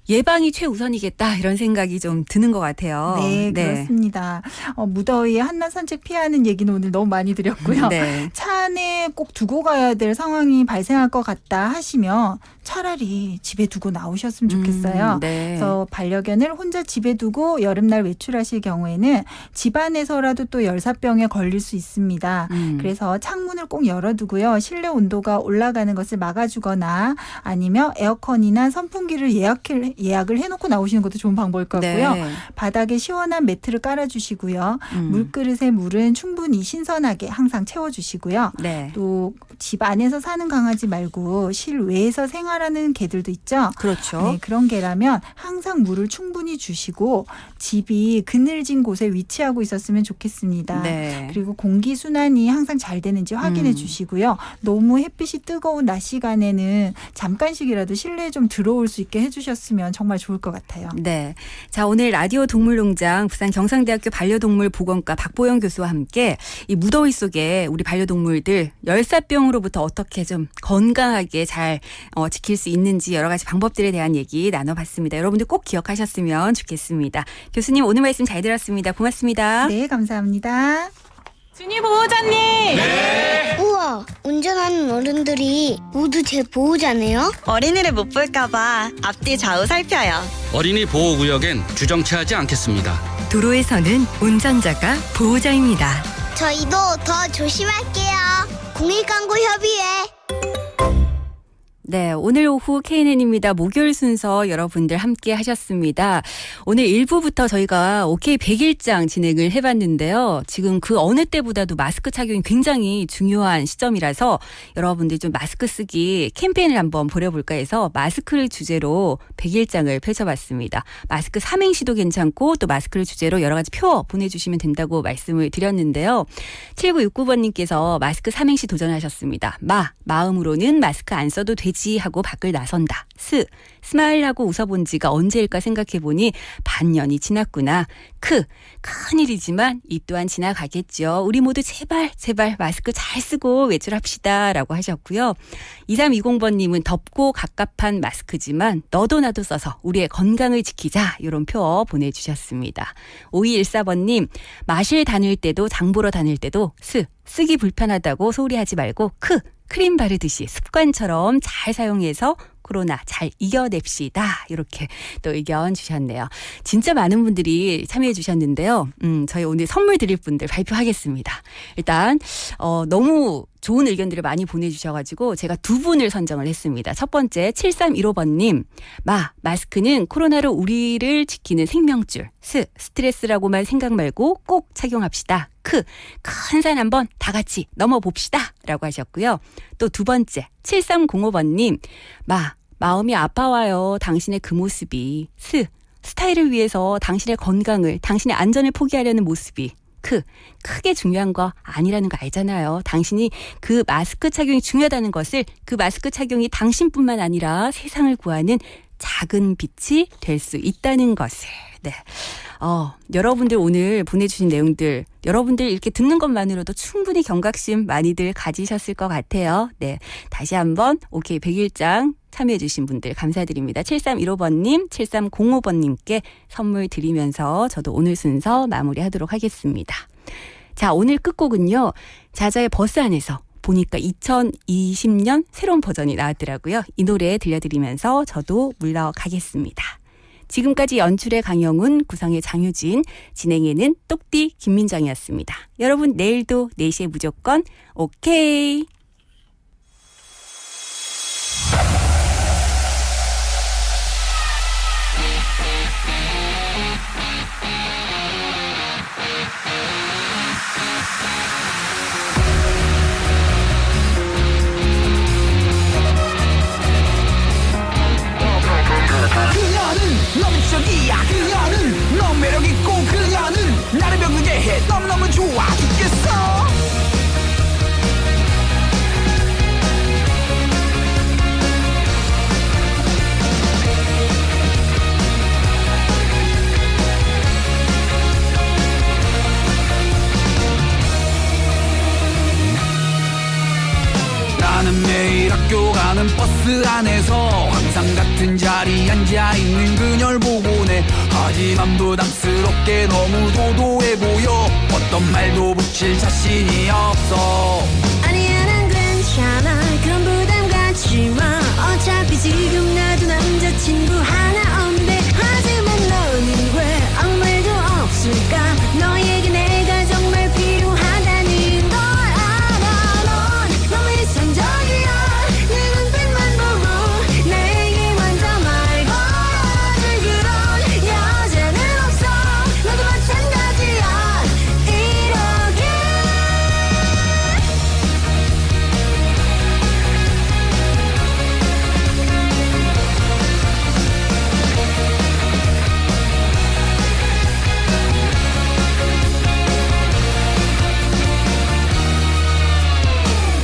예방이 최우선이겠다 이런 생각이 좀 드는 것 같아요. 네, 그렇습니다. 무더위에 한낮 산책 피하는 얘기는 오늘 너무 많이 드렸고요. 네. 차 안에 꼭 두고 가야 될 상황이 발생할 것 같다 하시면 차라리 집에 두고 나오셨으면 좋겠어요. 네. 그래서 반려견을 혼자 집에 두고 여름날 외출하실 경우에는 집안에서라도 또 열사병에 걸릴 수 있습니다. 그래서 창문을 꼭 열어두고요. 실내 온도가 올라가는 것을 막아주거나 아니면 에어컨이나 선풍기를 예약을 해놓고 나오시는 것도 좋은 방법일 것 같고요. 네. 바닥에 시원한 매트를 깔아주시고요. 물그릇에 물은 충분히 신선하게 항상 채워주시고요. 네. 또 집 안에서 사는 강아지 말고 실외에서 생활하는 개들도 있죠. 그렇죠. 네, 그런 개라면 항상 물을 충분히 주시고 집이 그늘진 곳에 위치하고 있었으면 좋겠습니다. 네. 그리고 공기 순환이 항상 잘 되는지 확인해 주시고요. 너무 햇빛이 뜨거운 낮 시간에는 잠깐씩이라도 실내에 좀 들어올 수 있게 해주셨으면 정말 좋을 것 같아요. 네. 자, 오늘 라디오 동물농장 부산 경상대학교 반려동물 보건과 박보영 교수와 함께 이 무더위 속에 우리 반려동물들 열사병으로부터 어떻게 좀 건강하게 잘 지킬 수 있는지 여러 가지 방법들에 대한 얘기 나눠봤습니다. 여러분들 꼭 기억하셨으면 좋겠습니다. 교수님 오늘 말씀 잘 들었습니다. 고맙습니다. 네, 감사합니다. 준이 보호자님. 우와, 운전하는 어른들이 모두 제 보호자네요. 어린이를 못 볼까봐 앞뒤 좌우 살펴요. 어린이 보호구역엔 주정차하지 않겠습니다. 도로에서는 운전자가 보호자입니다. 저희도 더 조심할게요. 01강구협의회. 네, 오늘 오후 KNN입니다. 목요일 순서 여러분들 함께 하셨습니다. 오늘 1부부터 저희가 OK 100일장 진행을 해봤는데요. 지금 그 어느 때보다도 마스크 착용이 굉장히 중요한 시점이라서 여러분들 좀 마스크 쓰기 캠페인을 한번 벌여볼까 해서 마스크를 주제로 100일장을 펼쳐봤습니다. 마스크 삼행시도 괜찮고 또 마스크를 주제로 여러 가지 표 보내주시면 된다고 말씀을 드렸는데요. 7969번님께서 마스크 삼행시 도전하셨습니다. 마음으로는 마스크 안 써도 되지 하고 밖을 나선다. 스마일하고 웃어본 지가 언제일까 생각해보니 반년이 지났구나. 큰일이지만 이 또한 지나가겠죠. 우리 모두 제발 마스크 잘 쓰고 외출합시다 라고 하셨고요. 2320번님은 덥고 갑갑한 마스크지만 너도 나도 써서 우리의 건강을 지키자 이런 표 보내주셨습니다. 5214번님 마실 다닐 때도 장 보러 다닐 때도 쓰기 불편하다고 소리하지 말고 크림 바르듯이 습관처럼 잘 사용해서 코로나 잘 이겨냅시다. 이렇게 또 의견 주셨네요. 진짜 많은 분들이 참여해 주셨는데요. 저희 오늘 선물 드릴 분들 발표하겠습니다. 일단 너무 좋은 의견들을 많이 보내주셔가지고 제가 두 분을 선정을 했습니다. 첫 번째 7315번님. 마스크는 코로나로 우리를 지키는 생명줄. 스트레스라고만 생각 말고 꼭 착용합시다. 큰 산 한번 다 같이 넘어봅시다. 라고 하셨고요. 또 두 번째 7305번님. 마음이 아파와요. 당신의 그 모습이. 스타일을 위해서 당신의 건강을, 당신의 안전을 포기하려는 모습이. 크게 중요한 거 아니라는 거 알잖아요. 당신이 그 마스크 착용이 중요하다는 것을, 그 마스크 착용이 당신뿐만 아니라 세상을 구하는 작은 빛이 될 수 있다는 것을. 네. 여러분들 오늘 보내주신 내용들, 여러분들 이렇게 듣는 것만으로도 충분히 경각심 많이들 가지셨을 것 같아요. 네. 다시 한번 오케이 100일장 참여해주신 분들 감사드립니다. 7315번님, 7305번님께 선물 드리면서 저도 오늘 순서 마무리하도록 하겠습니다. 자, 오늘 끝곡은요. 자자의 버스 안에서 보니까 2020년 새로운 버전이 나왔더라고요. 이 노래 들려드리면서 저도 물러가겠습니다. 지금까지 연출의 강영훈, 구성의 장유진, 진행에는 똑띠 김민정이었습니다. 여러분 내일도 4시에 무조건 오케이. 그녀는 너무적이야. 그녀는 너무 매력있고 그녀는 나를 병해해. 너무너무 좋아 죽겠어. 나는 매일 학교 가는 버스 안에서 항상 같은 자리에 앉아있는 그녀를 보곤 해. 하지만 부담스럽게 너무 도도해 보여. 어떤 말도 붙일 자신이 없어. 아니야 난 괜찮아 그런 부담 갖지 마. 어차피 지금 나도 남자친구 하나 없는데. 하지만 너는 왜 아무 말도 없을까. 너에게 내가 정말 필요하다는 걸 알아. 넌 너무 이상적이야. 내 눈빛만 보고 나에게 먼저 말 걸어줄 그런 여자는 없어. 너도 마찬가지야. 이렇게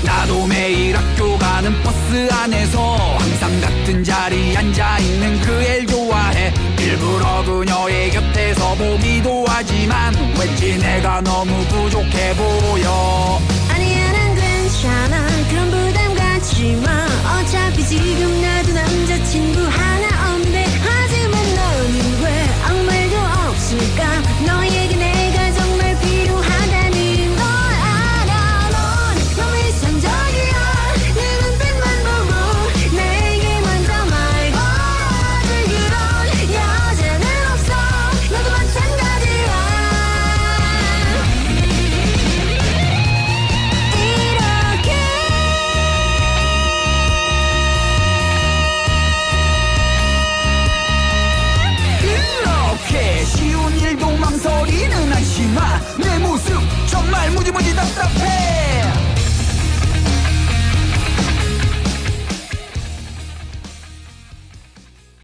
나도 매일 학교 가는 버스 안에서 항상 같은 자리에 앉아있는 그 애를 좋아해. 일부러 그녀의 곁에서 보기도 하지만 왠지 내가 너무 부족해 보여. 아니야 난 괜찮아 그런 부담 갖지 마. 어차피 지금 나도 남자친구 하나 없는데. 하지만 너는 왜 아무 말도 없을까. 너에게 내가 정말 필요하다는 걸 알아. 넌 너무 이상적이야. 내 눈빛만 보고 나에게 먼저 말 걸어줄 그런 여자는 없어. 너도 마찬가지야. 그렇게 쉬운 일도 망설이는 한심한 내 모습 정말 무지무지 답답해.